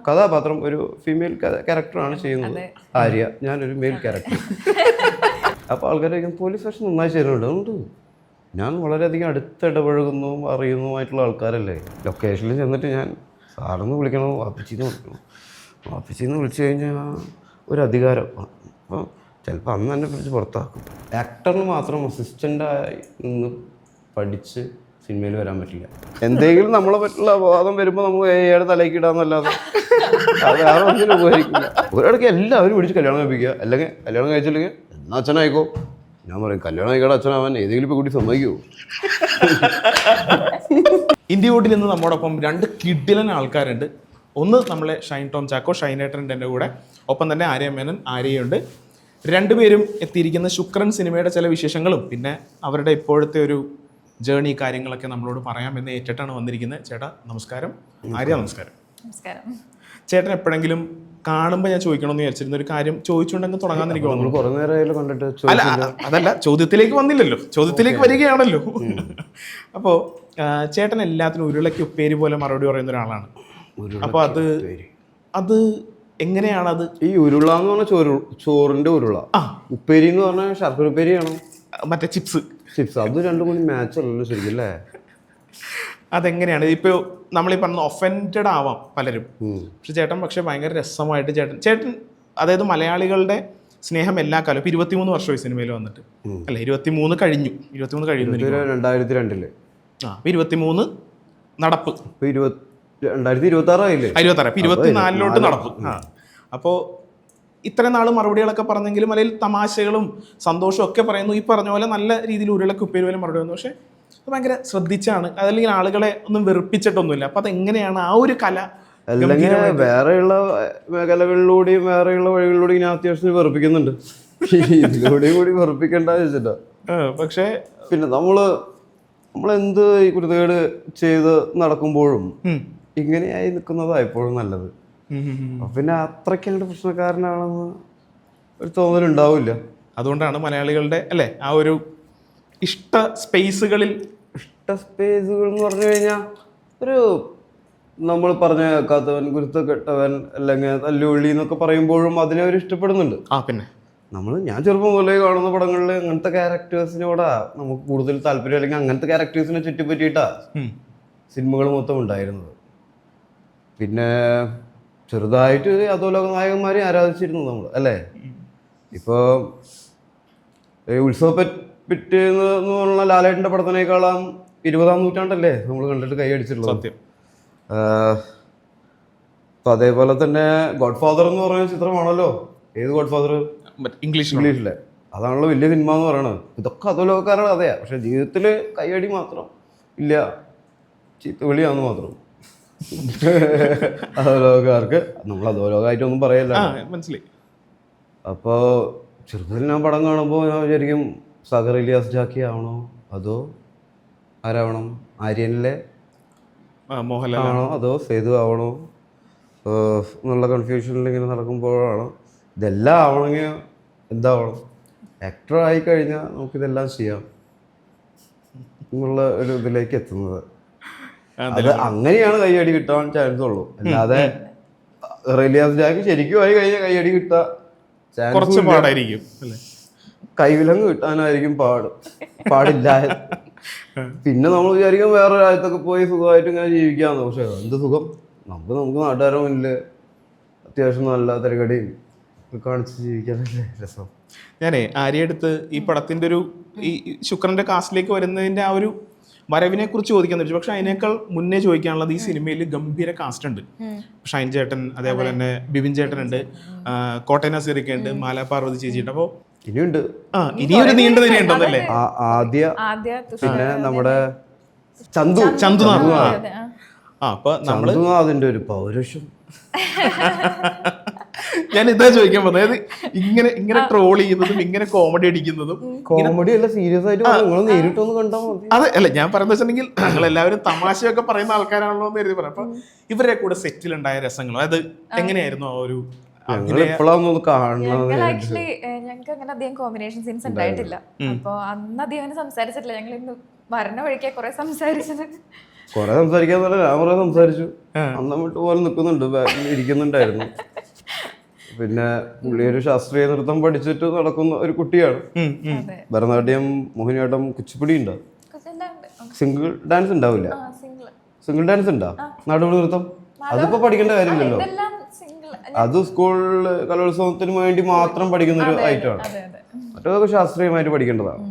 കഥാപാത്രം ഒരു ഫീമെയിൽ ക്യാരക്ടറാണ് ചെയ്യുന്നത് ആര്യ, ഞാനൊരു മെയിൽ ക്യാരക്ടർ. അപ്പോൾ ആൾക്കാരെ പോലീസ് സ്റ്റേഷൻ നന്നായി ചെയ്യുന്നുണ്ട്. അതുകൊണ്ട് ഞാൻ വളരെയധികം അടുത്തിടപഴകുന്നതും അറിയുന്നതുമായിട്ടുള്ള ആൾക്കാരല്ലേ. ലൊക്കേഷനിൽ ചെന്നിട്ട് ഞാൻ സാറെന്ന് വിളിക്കണോ വാപ്പിച്ചിന്ന് വിളിക്കണോ, വാപ്പിച്ചിന്ന് വിളിച്ചു കഴിഞ്ഞാൽ ഒരു അധികാരം. അപ്പോൾ ചിലപ്പോൾ അന്ന് തന്നെ പിടിച്ച് പുറത്താക്കും. ആക്ടറിന് മാത്രം അസിസ്റ്റൻ്റായി നിന്ന് പഠിച്ച് സിനിമയിൽ വരാൻ പറ്റില്ല. എന്തെങ്കിലും നമ്മളെ പറ്റുള്ള അപവാദം വരുമ്പോൾ നമ്മൾ ഏഴ് തലയ്ക്ക് ഇടാന്നല്ലാതെ അത് വേറെ ഒന്നിനും ഉപകരിക്കില്ല. ഒരിടയ്ക്ക് എല്ലാവരും പിടിച്ച് കല്യാണം കഴിപ്പിക്കുക, അല്ലെങ്കിൽ കല്യാണം കഴിച്ചില്ലെങ്കിൽ എന്നാ അച്ഛനായിക്കോ. ഞാൻ പറയും കല്യാണം കഴിക്കാതെ അച്ഛനാവാൻ ഏതെങ്കിലും ഇപ്പോൾ കൂടി സമ്മതിക്കുമോ? ഇന്ത്യ വോട്ടിൽ നിന്ന് നമ്മോടൊപ്പം 2 കിഡിലൻ ആൾക്കാരുണ്ട്. ഒന്ന് നമ്മളെ ഷൈൻ ടോം ചാക്കോ, ഷൈനേട്ടൻ്റെ എൻ്റെ കൂടെ, ഒപ്പം തന്നെ ആര്യ മേനൻ, ആര്യയുണ്ട്. രണ്ടുപേരും എത്തിയിരിക്കുന്ന ശുക്രൻ സിനിമയുടെ ചില വിശേഷങ്ങളും പിന്നെ അവരുടെ ഇപ്പോഴത്തെ ഒരു ജേണി കാര്യങ്ങളൊക്കെ നമ്മളോട് പറയാമെന്ന് ഏറ്റിട്ടാണ് വന്നിരിക്കുന്നത്. ചേട്ടാ നമസ്കാരം. ആര്യ നമസ്കാരം. നമസ്കാരം. ചേട്ടൻ എപ്പോഴെങ്കിലും കാണുമ്പോൾ ഞാൻ ചോദിക്കണമെന്ന് വിചാരിച്ചിരുന്ന ഒരു കാര്യം ചോദിച്ചുകൊണ്ടെങ്കിൽ തുടങ്ങാൻ എനിക്ക് തോന്നുന്നു. അല്ല അതല്ല, ചോദ്യത്തിലേക്ക് വന്നില്ലല്ലോ, ചോദ്യത്തിലേക്ക് വരികയാണല്ലോ. അപ്പോൾ ചേട്ടൻ എല്ലാത്തിനും ഉരുളയ്ക്ക് ഉപ്പേരി പോലെ മറുപടി പറയുന്ന ഒരാളാണ്. അപ്പോൾ അത് എങ്ങനെയാണ്? അത് ഈ ഉരുള എന്ന് പറഞ്ഞാൽ ചോറിന്റെ ഉരുള, ഉപ്പേരി എന്ന് പറഞ്ഞാൽ ശർക്കര ഉപ്പേരിയാണോ മറ്റേ ചിപ്സ്? അത് രണ്ടും കൂടി മാച്ച് അല്ലല്ലോ ശരിക്കും അല്ലേ? അതെങ്ങനെയാണ്? ഇപ്പോൾ നമ്മളീ പറഞ്ഞ ഒഫൻഡഡ് ആവാം പലരും, പക്ഷെ ചേട്ടൻ ഭയങ്കര രസമായിട്ട് ചേട്ടൻ അതായത് മലയാളികളുടെ സ്നേഹം എല്ലാ കാലം. ഇപ്പം 23 വർഷമായി സിനിമയിൽ വന്നിട്ട് അല്ലേ? 23 കഴിഞ്ഞു. 23 കഴിയുന്നു 2002 ആ 23 നടപ്പ്. 2026 ആയില്ലേ? 24 നടപ്പ്. അപ്പോൾ ഇത്രയും നാൾ മറുപടികളൊക്കെ പറഞ്ഞെങ്കിലും അല്ലെങ്കിൽ തമാശകളും സന്തോഷവും ഒക്കെ പറയുന്നു. ഈ പറഞ്ഞ പോലെ നല്ല രീതിയിൽ ഉരുളക്ക് ഉപ്പേരി പോലെ മറുപടി വന്നു. പക്ഷെ അത് ഭയങ്കര ശ്രദ്ധിച്ചാണ്, അതല്ലെങ്കിൽ ആളുകളെ ഒന്നും വെറുപ്പിച്ചിട്ടൊന്നുമില്ല. അപ്പം അതെങ്ങനെയാണ് ആ ഒരു കല? അല്ലെങ്കിൽ വേറെയുള്ള മേഖലകളിലൂടെയും വേറെയുള്ള വഴികളിലൂടെയും ഞാൻ അത്യാവശ്യം വെറുപ്പിക്കുന്നുണ്ട്. ഇതിലൂടെയും കൂടി വെറുപ്പിക്കേണ്ട വെച്ചിട്ടാ. പക്ഷേ പിന്നെ നമ്മളെന്ത് ഈ കുരുതകേട് ചെയ്ത് നടക്കുമ്പോഴും ഇങ്ങനെയായി നിൽക്കുന്നതാണ് എപ്പോഴും നല്ലത്. പിന്നെ അത്രയ്ക്ക് അങ്ങോട്ട് പ്രശ്നക്കാരനാണെന്ന് ഒരു തോന്നലുണ്ടാവില്ല. അതുകൊണ്ടാണ് മലയാളികളുടെ അല്ലേ ആ ഒരു ഇഷ്ട സ്പേസുകൾ എന്ന് പറഞ്ഞു കഴിഞ്ഞാൽ ഒരു നമ്മൾ പറഞ്ഞ കേൾക്കാത്തവൻ, ഗുരുത്തക്കെട്ടവൻ, അല്ലെങ്കിൽ തല്ലുള്ളി എന്നൊക്കെ പറയുമ്പോഴും അതിനെ അവർ ഇഷ്ടപ്പെടുന്നുണ്ട്. പിന്നെ ഞാൻ ചെറുപ്പം മുതലേ കാണുന്ന പടങ്ങളിൽ അങ്ങനത്തെ ക്യാരക്ടേഴ്സിനോടാ നമുക്ക് കൂടുതൽ താല്പര്യം, അല്ലെങ്കിൽ അങ്ങനത്തെ ക്യാരക്ടേഴ്സിനെ ചുറ്റിപ്പറ്റിയിട്ടാ സിനിമകൾ മൊത്തം ഉണ്ടായിരുന്നത്. പിന്നെ ചെറുതായിട്ട് അധോലോക നായകന്മാരെ ആരാധിച്ചിരുന്നു നമ്മൾ അല്ലേ? ഇപ്പോൾ ഉത്സവപ്പെറ്റെന്ന് പറഞ്ഞ ലാലേട്ടൻ്റെ പടത്തിനേക്കാളും 20-ാം നൂറ്റാണ്ടല്ലേ നമ്മൾ കണ്ടിട്ട് കൈയടിച്ചിട്ടുള്ളത്. സത്യം. അപ്പം അതേപോലെ തന്നെ ഗോഡ് ഫാദർ എന്ന് പറയുന്ന ചിത്രമാണല്ലോ. ഏത് ഗോഡ് ഫാദർ? ഇംഗ്ലീഷിലെ. അതാണല്ലോ വലിയ സിനിമ എന്ന് പറയണത്. ഇതൊക്കെ അധോലോകക്കാരുടെ കഥയാണ്. പക്ഷെ ജീവിതത്തിൽ കൈയടി മാത്രം ഇല്ല, ചീത്തവിളിയാന്ന് മാത്രം. അധോലോകക്കാർക്ക് നമ്മൾ അധോലോകമായിട്ടൊന്നും പറയല്ല, മനസ്സിലായി. അപ്പോൾ ചെറുപ്പത്തിൽ ഞാൻ പടം കാണുമ്പോൾ ഞാൻ വിചാരിക്കും സഗർ ഇലിയാസ് ജാക്കി ആവണോ അതോ ആരാവണം, ആര്യനിലെ മോഹൻലാൽ ആണോ അതോ സേതു ആവണോ എന്നുള്ള കൺഫ്യൂഷനിൽ ഇങ്ങനെ നടക്കുമ്പോഴാണ് ഇതെല്ലാം ആവണമെങ്കിൽ എന്താവണം, ആക്ടർ ആയിക്കഴിഞ്ഞാൽ നമുക്കിതെല്ലാം ചെയ്യാം എന്നുള്ള ഒരു ഇതിലേക്ക് എത്തുന്നത്. അത് അങ്ങനെയാണ് കൈയടി കിട്ടാൻ ചാൻസ് ഉള്ളൂ. അല്ലാതെ റിലിയാസ് ജാക്ക് ശരിക്കും ആയി കഴിഞ്ഞാൽ കൈയടി കിട്ടാൻ കുറച്ച് പാടായിരിക്കും. കൈവിലങ്ങ് കിട്ടാനായിരിക്കും പാടില്ല. പിന്നെ നമ്മൾ വിചാരിക്കും വേറെ രാജ്യത്തൊക്കെ പോയി സുഖമായിട്ട് ഇങ്ങനെ ജീവിക്കാന്ന്. പക്ഷെ എന്ത് സുഖം, നമുക്ക് നാട്ടുകാരുടെ മുന്നിൽ അത്യാവശ്യം നല്ല തിരക്കടിയും കാണിച്ച് ജീവിക്കാനല്ലേ രസം. ഞാനേ ആര്യടുത്ത് ഈ പടത്തിൻ്റെ ഒരു ഈ ശുക്രൻ്റെ കാസ്റ്റിലേക്ക് വരുന്നതിൻ്റെ ആ ഒരു വരവിനെ കുറിച്ച് ചോദിക്കാൻ വെച്ചു. പക്ഷെ അതിനേക്കാൾ മുന്നേ ചോദിക്കാനുള്ളത് ഈ സിനിമയിൽ ഗംഭീര കാസ്റ്റ് ഉണ്ട്. ഷൈൻ ചേട്ടൻ, അതേപോലെ തന്നെ ബിബിൻ ചേട്ടനുണ്ട്, കോട്ടയം നസീറൊക്കെ ഉണ്ട്, മാലാ പാർവതി ചേച്ചിയുണ്ട്. അപ്പോൾ ഇനിയുണ്ട്, ഇനിയൊരു നീണ്ട നിരയുണ്ടെന്നല്ലേ? ആദ്യ പിന്നെ നമ്മുടെ ചന്തു. അപ്പൊ നമ്മള് അതിന്റെ ഒരു പൗരുഷം. ഞാൻ ഇതാ ചോദിക്കാൻ പോകുന്നത്, ഇങ്ങനെ ട്രോൾ ചെയ്യുന്നതും ഇങ്ങനെ കോമഡി അടിക്കുന്നതും. കോമഡി അല്ല, സീരിയസ് ആയിട്ട് നേരിട്ടൊന്ന് കണ്ടാൽ മതി. അതെ അല്ല, ഞാൻ പറയുന്നത് വെച്ചിട്ടുണ്ടെങ്കിൽ ഞങ്ങൾ എല്ലാവരും തമാശയൊക്കെ പറയുന്ന ആൾക്കാരാണല്ലോ എന്ന് കരുതി പറയാം. അപ്പൊ ഇവരുടെ കൂടെ സെറ്റിലുണ്ടായ രസങ്ങളോ അത് എങ്ങനെയായിരുന്നു? ആ ഒരു ഞങ്ങൾക്ക് അങ്ങനെ അധികം കോമ്പിനേഷൻ സീൻസ് ഉണ്ടായിട്ടില്ല. അപ്പൊ അന്ന് അധികം സംസാരിച്ചിട്ടില്ല. ഞങ്ങൾ ഇന്ന് വരണ വഴിക്കാ കുറെ സംസാരിച്ചത്. കുറെ സംസാരിക്കാൻ തന്നെ ഞാൻ കുറെ സംസാരിച്ചു. അന്നം വിട്ട് പോലെ നിൽക്കുന്നുണ്ട്, ബാക്കിൽ ഇരിക്കുന്നുണ്ടായിരുന്നു. പിന്നെ പുള്ളി ഒരു ശാസ്ത്രീയ നൃത്തം പഠിച്ചിട്ട് നടക്കുന്ന ഒരു കുട്ടിയാണ്. ഭരതനാട്യം, മോഹിനിയാട്ടം, കുച്ചിപ്പുടി ഉണ്ടോ? സിംഗിൾ ഡാൻസ് ഉണ്ടാവില്ല. സിംഗിൾ ഡാൻസ് ഉണ്ടോ? നാടോടി നൃത്തം അതിപ്പോ പഠിക്കേണ്ട കാര്യമില്ലല്ലോ. അത് സ്കൂളിൽ കലോത്സവത്തിന് വേണ്ടി മാത്രം പഠിക്കുന്ന ഒരു ഐറ്റമാണ്. മറ്റൊക്കെ ശാസ്ത്രീയമായിട്ട് പഠിക്കേണ്ടതാണ്.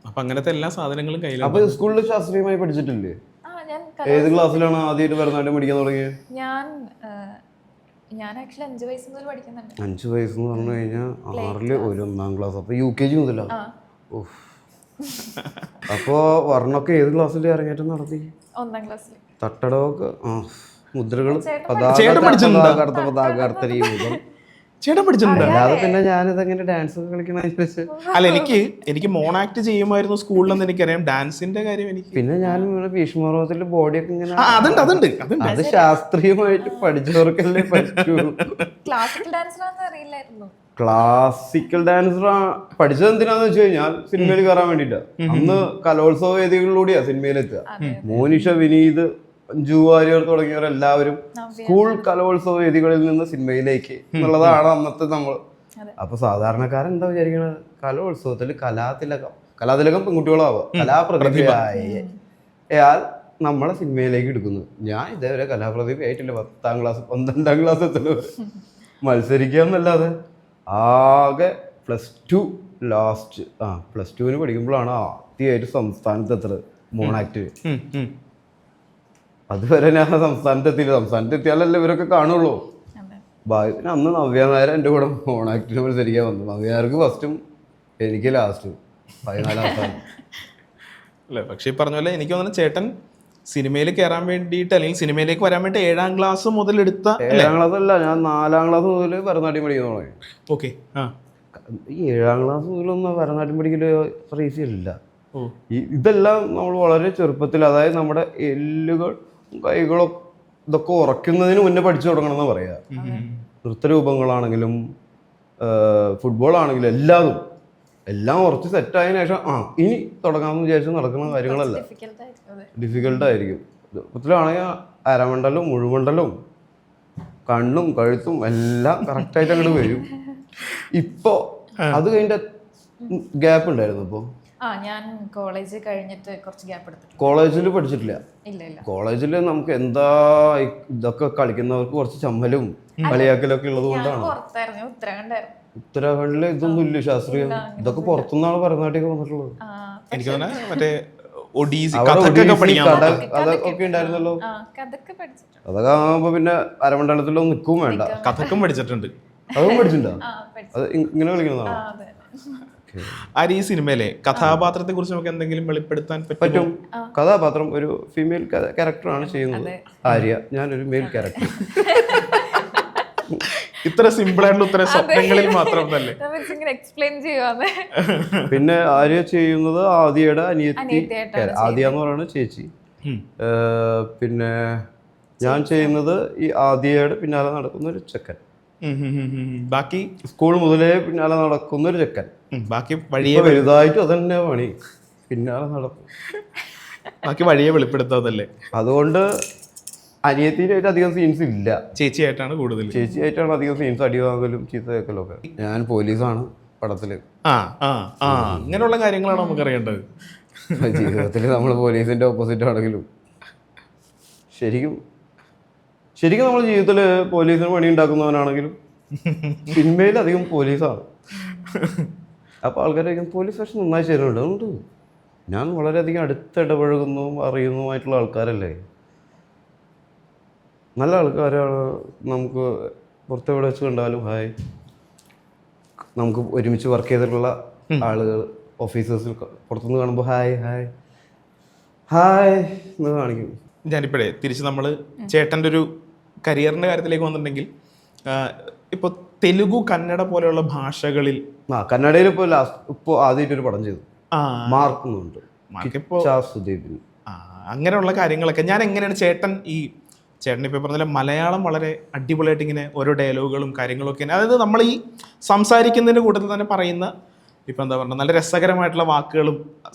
അപ്പൊ അങ്ങനത്തെ എല്ലാ സാധനങ്ങളും കയ്യിൽ. അപ്പൊ സ്കൂളിൽ ശാസ്ത്രീയമായി പഠിച്ചിട്ടില്ലേ? ഏത് ക്ലാസ്സിലാണ് ആദ്യമായിട്ട് ഭരതനാട്യം പഠിക്കാൻ തുടങ്ങിയത്? ഞാൻ ആക്ച്വലി 5 വയസ്സ് മുതൽ പഠിക്കുന്നുണ്ട്. 5 വയസ്സെന്ന് പറഞ്ഞു കഴിഞ്ഞാൽ 6ല് ഒരു 1ാം ക്ലാസ്, അപ്പൊ UKG മുതലാ. അപ്പോ വർണ്ണൊക്കെ ഏത് ക്ലാസ്സിൽ അരങ്ങേറ്റം നടത്തി? 1ാം ക്ലാസ്സിൽ. തട്ടടമൊക്കെ മുദ്രകൾ ചേട്ടൻ പഠിച്ചിട്ടുണ്ട്. അല്ലാതെ പിന്നെ ഞാനിതെങ്ങനെ ഡാൻസ് ഒക്കെ കളിക്കണ അല്ല, എനിക്ക് മോണാക്ട് ചെയ്യുമായിരുന്നു സ്കൂളിലെന്ന് എനിക്കറിയാം. ഡാൻസിന്റെ കാര്യം എനിക്ക് പിന്നെ ഞാൻ ഭീഷ്മപർവ്വതത്തിലെ ബോഡിയൊക്കെ ഇങ്ങനെ അതുണ്ട്. അത് ശാസ്ത്രീയമായിട്ട് പഠിച്ചവർക്കല്ലേ പറ്റൂ. ക്ലാസിക്കൽ ഡാൻസറാന്ന് അറിയില്ലായിരുന്നു. ക്ലാസിക്കൽ ഡാൻസർ പഠിച്ചത് എന്തിനാന്ന് വെച്ച് കഴിഞ്ഞാൽ സിനിമയിൽ കയറാൻ വേണ്ടിട്ടാ. അന്ന് കലോത്സവ വേദികളിലൂടെയാ സിനിമയിലെത്തുക. മോനിഷ, വിനീത്, അഞ്ജു വാര്യർ തുടങ്ങിയവരെല്ലാവരും സ്കൂൾ കലോത്സവ വേദികളിൽ നിന്ന് സിനിമയിലേക്ക് എന്നുള്ളതാണ് അന്നത്തെ നമ്മൾ. അപ്പൊ സാധാരണക്കാരൻ എന്താ വിചാരിക്കണത്? കലോത്സവത്തിൽ കലാതിലകം പെൺകുട്ടികളാവുക, കലാപ്രതിഭയാൽ നമ്മളെ സിനിമയിലേക്ക് എടുക്കുന്നു. ഞാൻ ഇതേവരെ കലാപ്രതിഭ ആയിട്ടില്ല. 10ാം ക്ലാസ് 12ാം ക്ലാസ് എത്തുന്നത് മത്സരിക്കുക എന്നല്ലാതെ. ആകെ +2 ലാസ്റ്റ് +2 പഠിക്കുമ്പോഴാണ് ആദ്യമായിട്ട് സംസ്ഥാനത്ത് എത്തുന്നത് മോണാക്ട്. അതുവരെ ഞാൻ സംസ്ഥാനത്തെത്തിയാലല്ലേ ഇവരൊക്കെ കാണുള്ളൂ. ഭാഗ്യത്തിന് അന്ന് നവ്യ നായർ എൻ്റെ കൂടെ മോണാക്ടിന് മത്സരിക്കാൻ വന്നു. നവ്യ നായർക്ക് ഫസ്റ്റും എനിക്ക് ലാസ്റ്റും 14ാം സ്ഥാനം. അല്ലേ? പക്ഷേ ഈ പറഞ്ഞ പോലെ എനിക്ക് തോന്നുന്നു ചേട്ടൻ സിനിമയിൽ കയറാൻ വേണ്ടിയിട്ട് അല്ലെങ്കിൽ സിനിമയിലേക്ക് വരാൻ വേണ്ടി 7ാം ക്ലാസ് മുതൽ എടുത്ത. 7ാം ക്ലാസ് അല്ല, ഞാൻ 4ാം ക്ലാസ് മുതൽ ഭരതനാട്യം പഠിക്കാൻ തുടങ്ങി. ഓക്കെ. ഈ 7ാം ക്ലാസ് മുതലൊന്നും ഭരതനാട്യം പഠിക്കല് അത്ര ഈസി അല്ല. ഇതെല്ലാം നമ്മൾ വളരെ ചെറുപ്പത്തിൽ, അതായത് നമ്മുടെ എല്ലുകൾ കൈകളും ഇതൊക്കെ ഉറക്കുന്നതിന് മുന്നേ പഠിച്ചു തുടങ്ങണം എന്ന് പറയാ. നൃത്തരൂപങ്ങളാണെങ്കിലും ഫുട്ബോൾ ആണെങ്കിലും എല്ലാം ഉറച്ച് സെറ്റായതിനു ശേഷം ഇനി തുടങ്ങാമെന്ന് വിചാരിച്ച് നടക്കുന്ന കാര്യങ്ങളല്ല. ഡിഫിക്കൽട്ടായിരിക്കും. ചെറുപ്പത്തിലാണെങ്കിൽ അരമണ്ഡലവും മുഴുമണ്ഡലവും കണ്ണും കഴുത്തും എല്ലാം കറക്റ്റായിട്ട് അങ്ങോട്ട് വരും. ഇപ്പോ അത് കഴിഞ്ഞ ഗ്യാപ്പ് ഉണ്ടായിരുന്നു. ഇപ്പോൾ ഞാൻ കോളേജ് കഴിഞ്ഞിട്ട് കുറച്ച് ഗ്യാപ്പ് എടുത്തു. കോളേജിൽ പഠിച്ചിട്ടില്ല. ഇല്ല. കോളേജിൽ നമുക്ക് എന്താ ഇതൊക്കെ കളിക്കുന്നവർക്ക് കുറച്ച് ചമ്മലും കളിയാക്കലൊക്കെ ഉള്ളത് കൊണ്ടാണ്. ഉത്തരാഖണ്ഡില് ഇതൊന്നും ഇല്ല ശാസ്ത്രീയം. ഇതൊക്കെ പുറത്തുനിന്നാണ് ഭരതനാട്യമൊക്കെ വന്നിട്ടുള്ളത്. എനിക്ക് മറ്റേ അതൊക്കെ ഉണ്ടായിരുന്നല്ലോ. അതൊക്കെ ആകുമ്പോ പിന്നെ അരമണ്ഡലത്തിലൊന്നും നിൽക്കും വേണ്ട. കഥക്കും പഠിച്ചിട്ടുണ്ട്. അതും പഠിച്ചിട്ടുണ്ടോ? അത് ഇങ്ങനെ കളിക്കുന്നതാണോ? ഈ സിനിമയിലെ കഥാപാത്രത്തെ കുറിച്ച് നമുക്ക് എന്തെങ്കിലും വെളിപ്പെടുത്താൻ പറ്റും? കഥാപാത്രം ഒരു ഫീമെയിൽ ക്യാരക്ടറാണ് ചെയ്യുന്നത്, ആര്യ. ഞാനൊരു മെയിൽ ക്യാരക്ടർ. ഇത്ര സിമ്പിൾ ആയിട്ടുള്ള ഉത്തരം സ്വപ്നങ്ങളിൽ മാത്രം തന്നെ. പിന്നെ ആര്യ ചെയ്യുന്നത് ആദിയുടെ അനിയത്തി. ആദ്യ എന്ന് പറയുന്നത് ചേച്ചി. പിന്നെ ഞാൻ ചെയ്യുന്നത് ഈ ആദിയയുടെ പിന്നാലെ നടക്കുന്ന ഒരു ചെക്കൻ. ബാക്കി സ്കൂൾ മുതലേ പിന്നാലെ നടക്കുന്ന ഒരു ചെക്കൻ. ബാക്കി വഴിയെ വലുതായിട്ടും അതന്നെ പണി, പിന്നാലെ നടക്കും. ബാക്കി വഴിയെ വെളിപ്പെടുത്താതല്ലേ. അതുകൊണ്ട് അനിയത്തിനായിട്ട് അധികം സീൻസ് ഇല്ല. ചേച്ചിയായിട്ടാണ് കൂടുതൽ. ചേച്ചിയായിട്ടാണ് അധികം സീൻസ്, അടി വാങ്ങലും ചീത്ത കേൾക്കലും ഒക്കെ. ഞാൻ പോലീസാണ് പടത്തില്. ഇങ്ങനെയുള്ള കാര്യങ്ങളാണ് നമുക്ക് അറിയേണ്ടത്. ജീവിതത്തിൽ നമ്മൾ പോലീസിന്റെ ഓപ്പോസിറ്റ് ആണെങ്കിലും ശരിക്കും നമ്മൾ ജീവിതത്തിൽ പോലീസിന് പണി ഉണ്ടാക്കുന്നവനാണെങ്കിലും സിനിമയിൽ അധികം പോലീസാണ്. അപ്പോൾ ആൾക്കാരായിരിക്കും പോലീസ് വേഷം നന്നായി ചേരുന്നുണ്ട്. അതുകൊണ്ട് ഞാൻ വളരെയധികം അടുത്തിടപഴകുന്നതും അറിയുന്നതുമായിട്ടുള്ള ആൾക്കാരല്ലേ. നല്ല ആൾക്കാരാണ്. നമുക്ക് പുറത്തെവിടെ വെച്ച് കണ്ടാലും ഹായ്, നമുക്ക് ഒരുമിച്ച് വർക്ക് ചെയ്തിട്ടുള്ള ആളുകൾ ഓഫീസേഴ്സിൽ പുറത്തുനിന്ന് കാണുമ്പോൾ ഹായ് ഹായ് ഹായ് എന്ന് കാണിക്കും. ഞാനിപ്പോഴേ തിരിച്ച് നമ്മൾ ചേട്ടൻ്റെ ഒരു കരിയറിൻ്റെ കാര്യത്തിലേക്ക് വന്നിട്ടുണ്ടെങ്കിൽ ഇപ്പോൾ തെലുഗു, കന്നഡ പോലെയുള്ള ഭാഷകളിൽ കന്നഡയിൽ ഇപ്പോൾ ആദ്യമായിട്ടൊരു പടം ചെയ്തു, മാർക്കുന്നുണ്ട്. അങ്ങനെയുള്ള കാര്യങ്ങളൊക്കെ ഞാൻ എങ്ങനെയാണ് ചേട്ടൻ ഇപ്പോൾ പറഞ്ഞ മലയാളം വളരെ അടിപൊളിയായിട്ട് ഇങ്ങനെ ഓരോ ഡയലോഗുകളും കാര്യങ്ങളൊക്കെ, അതായത് നമ്മൾ ഈ സംസാരിക്കുന്നതിൻ്റെ കൂട്ടത്തിൽ തന്നെ പറയുന്ന ഇപ്പം എന്താ പറയുക നല്ല രസകരമായിട്ടുള്ള വാക്കുകളും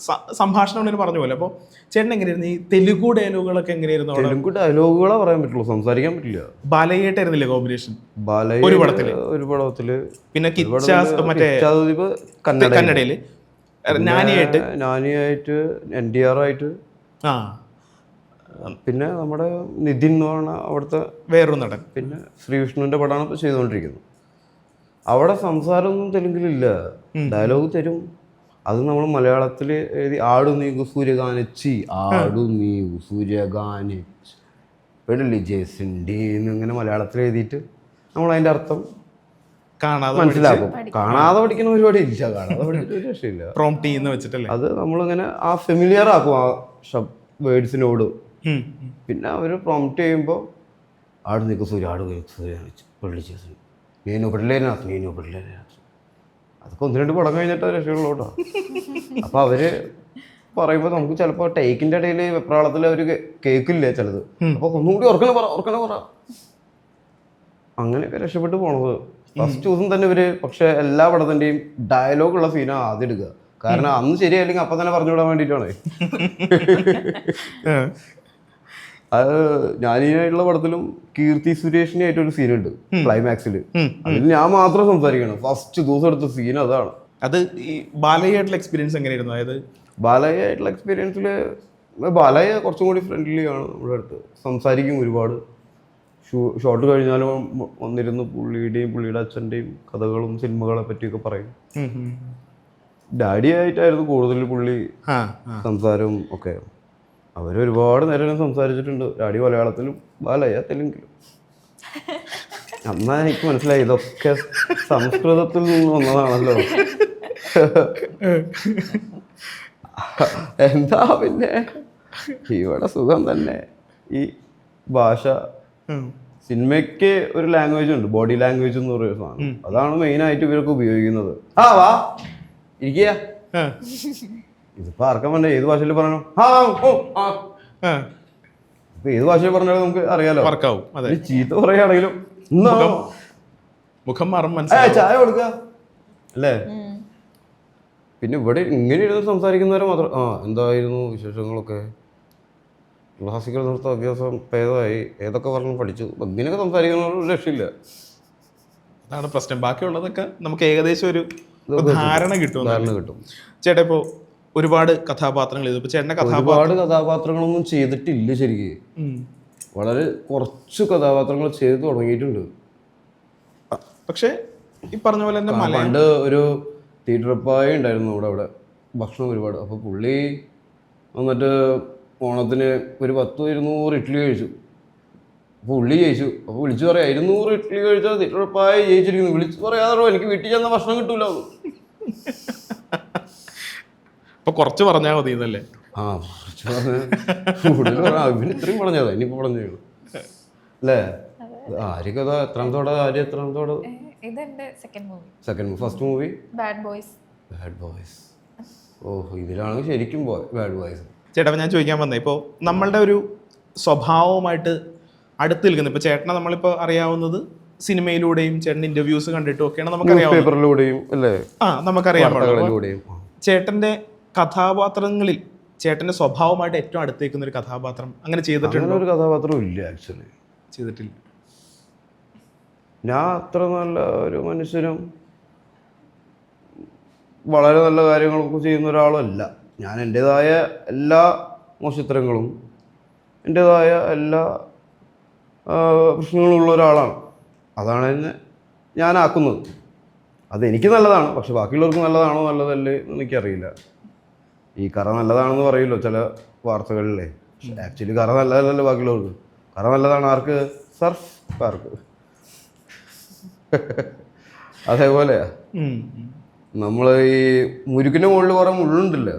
സംഭാഷണം പറഞ്ഞു പോലെ. അപ്പോൾ ചേട്ടൻ എങ്ങനെയായിരുന്നു ഈ തെലുഗു ഡയലോഗുകളൊക്കെ എങ്ങനെയായിരുന്നു അവിടെ? തെലുങ്ക് ഡയലോഗുകളെ പറയാൻ പറ്റുള്ളൂ, സംസാരിക്കാൻ പറ്റില്ല. ബാലയ്യായിട്ടായിരുന്നില്ലേ കോമ്പിനേഷൻ? ബാലയ്യ ഒരു പടത്തില്. ഒരു പടത്തില് പിന്നെ കിച്ചാസ് മറ്റേ കന്നഡയില് നാനിയായിട്ട് NTR ആയിട്ട്, ആ പിന്നെ നമ്മുടെ നിതിൻ എന്ന് പറഞ്ഞ അവിടുത്തെ വേറൊരു നടൻ, പിന്നെ ശ്രീവിഷ്ണുവിന്റെ പടമാണ് ഇപ്പോൾ ചെയ്തുകൊണ്ടിരിക്കുന്നത്. അവിടെ സംസാരമൊന്നും തെലുങ്കിലില്ല, ഡയലോഗ് തരും. അത് നമ്മൾ മലയാളത്തിൽ എഴുതി ആടു നീ സൂര്യഗാനിച്ചി ആടു നീ സൂര്യഗാനിച്ച് പെടലി ജേസിൻ്റെ ഇങ്ങനെ മലയാളത്തിൽ എഴുതിയിട്ട് നമ്മൾ അതിൻ്റെ അർത്ഥം കാണാതെ മനസ്സിലാക്കും. കാണാതെ പഠിക്കുന്ന പരിപാടി ഇല്ല, കാണാതെ പഠിച്ചിട്ട് ഒരു രക്ഷയില്ല. പ്രോംപ്റ്റ് ചെയ്യുന്ന വെച്ചിട്ടല്ലേ അത് നമ്മളിങ്ങനെ ആ ഫെമിലിയർ ആക്കും ആ വേർഡ്സിനോട്. പിന്നെ അവർ പ്രോംപ്റ്റ് ചെയ്യുമ്പോൾ ആട് നീക്ക് സൂര്യ ആട് സൂര്യ പെടലി ജേസൻ നീനു പിള്ളേരനാഥ് നീനു പിള്ളേരനാഥ്, അതൊക്കെ 1-2 പടം കഴിഞ്ഞിട്ട് രക്ഷയുള്ളൂ കേട്ടോ. അപ്പോൾ അവര് പറയുമ്പോൾ നമുക്ക് ചിലപ്പോൾ ടേക്കിൻ്റെ ഇടയിൽ വെപ്രാളത്തിൽ അവർ കേൾക്കില്ല ചിലത്. അപ്പോൾ ഒന്നുകൂടി ഓർക്കണ പറ അങ്ങനെയൊക്കെ രക്ഷപ്പെട്ട് പോണത്. ഫസ്റ്റ് ദിവസം തന്നെ ഇവര് പക്ഷെ എല്ലാ പടത്തിൻ്റെയും ഡയലോഗുള്ള സീനാണ് ആദ്യം എടുക്കുക. കാരണം അന്ന് ശരിയായില്ലെങ്കിൽ അപ്പം തന്നെ പറഞ്ഞു വിടാൻ വേണ്ടിയിട്ടാണ്. അത് ഞാനീനായിട്ടുള്ള പടത്തിലും കീർത്തി സുരേഷിനെ ആയിട്ടൊരു സീനുണ്ട് ക്ലൈമാക്സിൽ. അതിൽ ഞാൻ മാത്രം സംസാരിക്കണം. ഫസ്റ്റ് ദിവസം എടുത്ത സീൻ അതാണ്. അത് ഈ ബാലയ്യായിട്ടുള്ള എക്സ്പീരിയൻസ് എങ്ങനെയായിരുന്നു? അതായത് ബാലയ്യായിട്ടുള്ള എക്സ്പീരിയൻസിൽ ബാലയ്യ കുറച്ചും കൂടി ഫ്രണ്ട്ലി ആണ് നമ്മുടെ അടുത്ത്, സംസാരിക്കും ഒരുപാട്. ഷോട്ട് കഴിഞ്ഞാലും വന്നിരുന്ന് പുള്ളിയുടെ അച്ഛൻ്റെയും കഥകളും സിനിമകളെ പറ്റിയൊക്കെ പറയും. ഡാഡി ആയിട്ടായിരുന്നു കൂടുതൽ പുള്ളി സംസാരവും ഒക്കെ. അവരൊരുപാട് നേരം സംസാരിച്ചിട്ടുണ്ട്. ഡാഡി മലയാളത്തിലും ബാലയ്യ തെലുങ്കിലും. എന്നാ എനിക്ക് മനസ്സിലായി ഇതൊക്കെ സംസ്കൃതത്തിൽ നിന്ന് വന്നതാണല്ലോ. എന്താ പിന്നെ ഇവിടെ സുഖം തന്നെ. ഈ ഭാഷ സിനിമയ്ക്ക് ഒരു ലാംഗ്വേജ് ഉണ്ട്, ബോഡി ലാംഗ്വേജ് എന്ന് പറയുന്ന സാധനം. അതാണ് മെയിനായിട്ട് ഇവരൊക്കെ ഉപയോഗിക്കുന്നത്. ആ വാ ഇരിക്കുക. ഇതിപ്പോ ആർക്കാൻ വേണ്ട ഏത് ഭാഷയിൽ പറയണോ? ഇപ്പൊ ഏത് ഭാഷയിൽ പറഞ്ഞാലും നമുക്ക് അറിയാലോ. ചീത്ത പറയുകയാണെങ്കിലും മുഖം മാറും, ചായ കൊടുക്കുക അല്ലേ. പിന്നെ ഇവിടെ ഇങ്ങനെ ഇരുന്ന് സംസാരിക്കുന്നവരെ മാത്രം എന്തായിരുന്നു വിശേഷങ്ങളൊക്കെ, ക്ലാസിക്കൽ നൃത്ത അഭ്യാസം ഭേദമായി, ഏതൊക്കെ പറഞ്ഞു പഠിച്ചു, ഇങ്ങനെയൊക്കെ സംസാരിക്കുന്ന രക്ഷയില്ല. അതാണ് പ്രശ്നം. ബാക്കിയുള്ളതൊക്കെ നമുക്ക് ഏകദേശം ഒരു ധാരണ കിട്ടും. ചേട്ടാ ഇപ്പോൾ ഒരുപാട് കഥാപാത്രങ്ങൾ ചെയ്തു. ചേട്ടൻ്റെ ഒരുപാട് കഥാപാത്രങ്ങളൊന്നും ചെയ്തിട്ടില്ല ശരിക്കും. വളരെ കുറച്ച് കഥാപാത്രങ്ങൾ ചെയ്ത് തുടങ്ങിയിട്ടുണ്ട്. പക്ഷെ ഈ പറഞ്ഞ പോലെ തന്നെ പണ്ട് ഒരു തിയേറ്റർപ്പായ ഉണ്ടായിരുന്നു അവിടെ ഭക്ഷണം ഒരുപാട്. അപ്പോൾ പുള്ളി വന്നിട്ട് ഓണത്തിന് ഒരു 10-200 ഇഡ്ഡലി കഴിച്ചു. അപ്പോൾ പുള്ളി ജയിച്ചു. അപ്പോൾ വിളിച്ചു പറയാം 200 ഇഡ്ഡലി കഴിച്ചാൽ തിയേറ്റർപ്പായ ജയിച്ചിരിക്കുന്നു. വിളിച്ചു പറയാതോ എനിക്ക് വീട്ടിൽ ചെന്ന ഭക്ഷണം കിട്ടൂല. അപ്പൊ കുറച്ച് പറഞ്ഞാൽ മതി എന്നല്ലേ? കുറച്ച് പറഞ്ഞ ഇത്രയും പറഞ്ഞതാ ഇനിയിപ്പോ പറഞ്ഞു അല്ലേ. ആര്യക്കഥ എത്രാമത്തോടെ? Second movie. First movie bad boys. ഓഹോ, ഇതിലാണെങ്കിൽ ശരിക്കും ബാഡ് ബോയ്സ്. ചേട്ടാ ഞാൻ ചോദിക്കാൻ വന്നേ, ഇപ്പോൾ നമ്മളുടെ ഒരു സ്വഭാവമായിട്ട് അടുത്ത് നിൽക്കുന്നത്, ഇപ്പോൾ ചേട്ടനെ നമ്മളിപ്പോൾ അറിയാവുന്നത് സിനിമയിലൂടെയും ചേട്ടൻ ഇന്റർവ്യൂസ് കണ്ടിട്ടും ഒക്കെയാണ് നമുക്കറിയാം. ചേട്ടന്റെ കഥാപാത്രങ്ങളിൽ ചേട്ടന്റെ സ്വഭാവമായിട്ട് ഏറ്റവും അടുത്തേക്കുന്ന ഒരു കഥാപാത്രം അങ്ങനെ ചെയ്തിട്ടുണ്ടോ? ഒരു കഥാപാത്രം ഇല്ല ആക്ച്വലി, ചെയ്തിട്ടില്ല. ഞാൻ അത്ര നല്ല ഒരു മനുഷ്യനും വളരെ നല്ല കാര്യങ്ങളൊക്കെ ചെയ്യുന്ന ഒരാളല്ല. ഞാൻ എൻ്റെതായ എല്ലാ മോശത്തരങ്ങളും എൻ്റെതായ എല്ലാ പ്രശ്നങ്ങളും ഉള്ള ഒരാളാണ്. അതാണ് എന്നെ ഞാനാക്കുന്നത്. അതെനിക്ക് നല്ലതാണ്, പക്ഷെ ബാക്കിയുള്ളവർക്ക് നല്ലതാണോ നല്ലതല്ലേ എന്ന് എനിക്കറിയില്ല. ഈ കറ നല്ലതാണെന്ന് പറയുമല്ലോ ചില വാർത്തകളിലെ, ആക്ച്വലി കറ നല്ലതല്ലല്ലോ ബാക്കിയുള്ളവർക്ക്. കറ നല്ലതാണ് ആർക്ക്? Surf park. അതേപോലെ നമ്മൾ ഈ മുരുക്കിന്റെ മുകളിൽ കുറെ മുള്ളുണ്ടല്ലോ,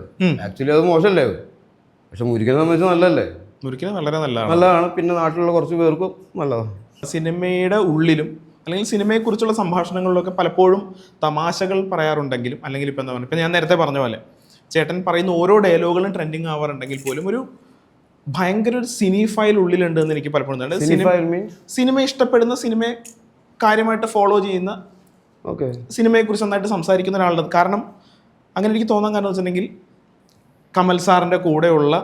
ആക്ച്വലി അത് മോശമല്ലേ, പക്ഷെ മുരുക്കിനെ സംബന്ധിച്ച് നല്ലതല്ലേ? മുരുക്കിനെ വളരെ നല്ലതാണ്. പിന്നെ നാട്ടിലുള്ള കുറച്ച് പേർക്കും നല്ലതാണ്. സിനിമയുടെ ഉള്ളിലും അല്ലെങ്കിൽ സിനിമയെക്കുറിച്ചുള്ള സംഭാഷണങ്ങളിലൊക്കെ പലപ്പോഴും തമാശകൾ പറയാറുണ്ടെങ്കിലും, അല്ലെങ്കിൽ ഇപ്പം എന്താ പറയുക, ഇപ്പം ഞാൻ നേരത്തെ പറഞ്ഞ പോലെ ചേട്ടൻ പറയുന്ന ഓരോ ഡയലോഗുകളും ട്രെൻഡിങ് ആവാറുണ്ടെങ്കിൽ പോലും ഒരു ഭയങ്കര ഒരു സിനി ഫയൽ ഉള്ളിലുണ്ട് എന്ന് എനിക്ക് പലപ്പോഴും സിനിമ ഇഷ്ടപ്പെടുന്ന, സിനിമയെ കാര്യമായിട്ട് ഫോളോ ചെയ്യുന്ന, സിനിമയെക്കുറിച്ച് നന്നായിട്ട് സംസാരിക്കുന്ന ഒരാളുടെ. കാരണം അങ്ങനെ എനിക്ക് തോന്നാൻ കാരണം വെച്ചിട്ടുണ്ടെങ്കിൽ കമൽ സാറിൻ്റെ കൂടെയുള്ള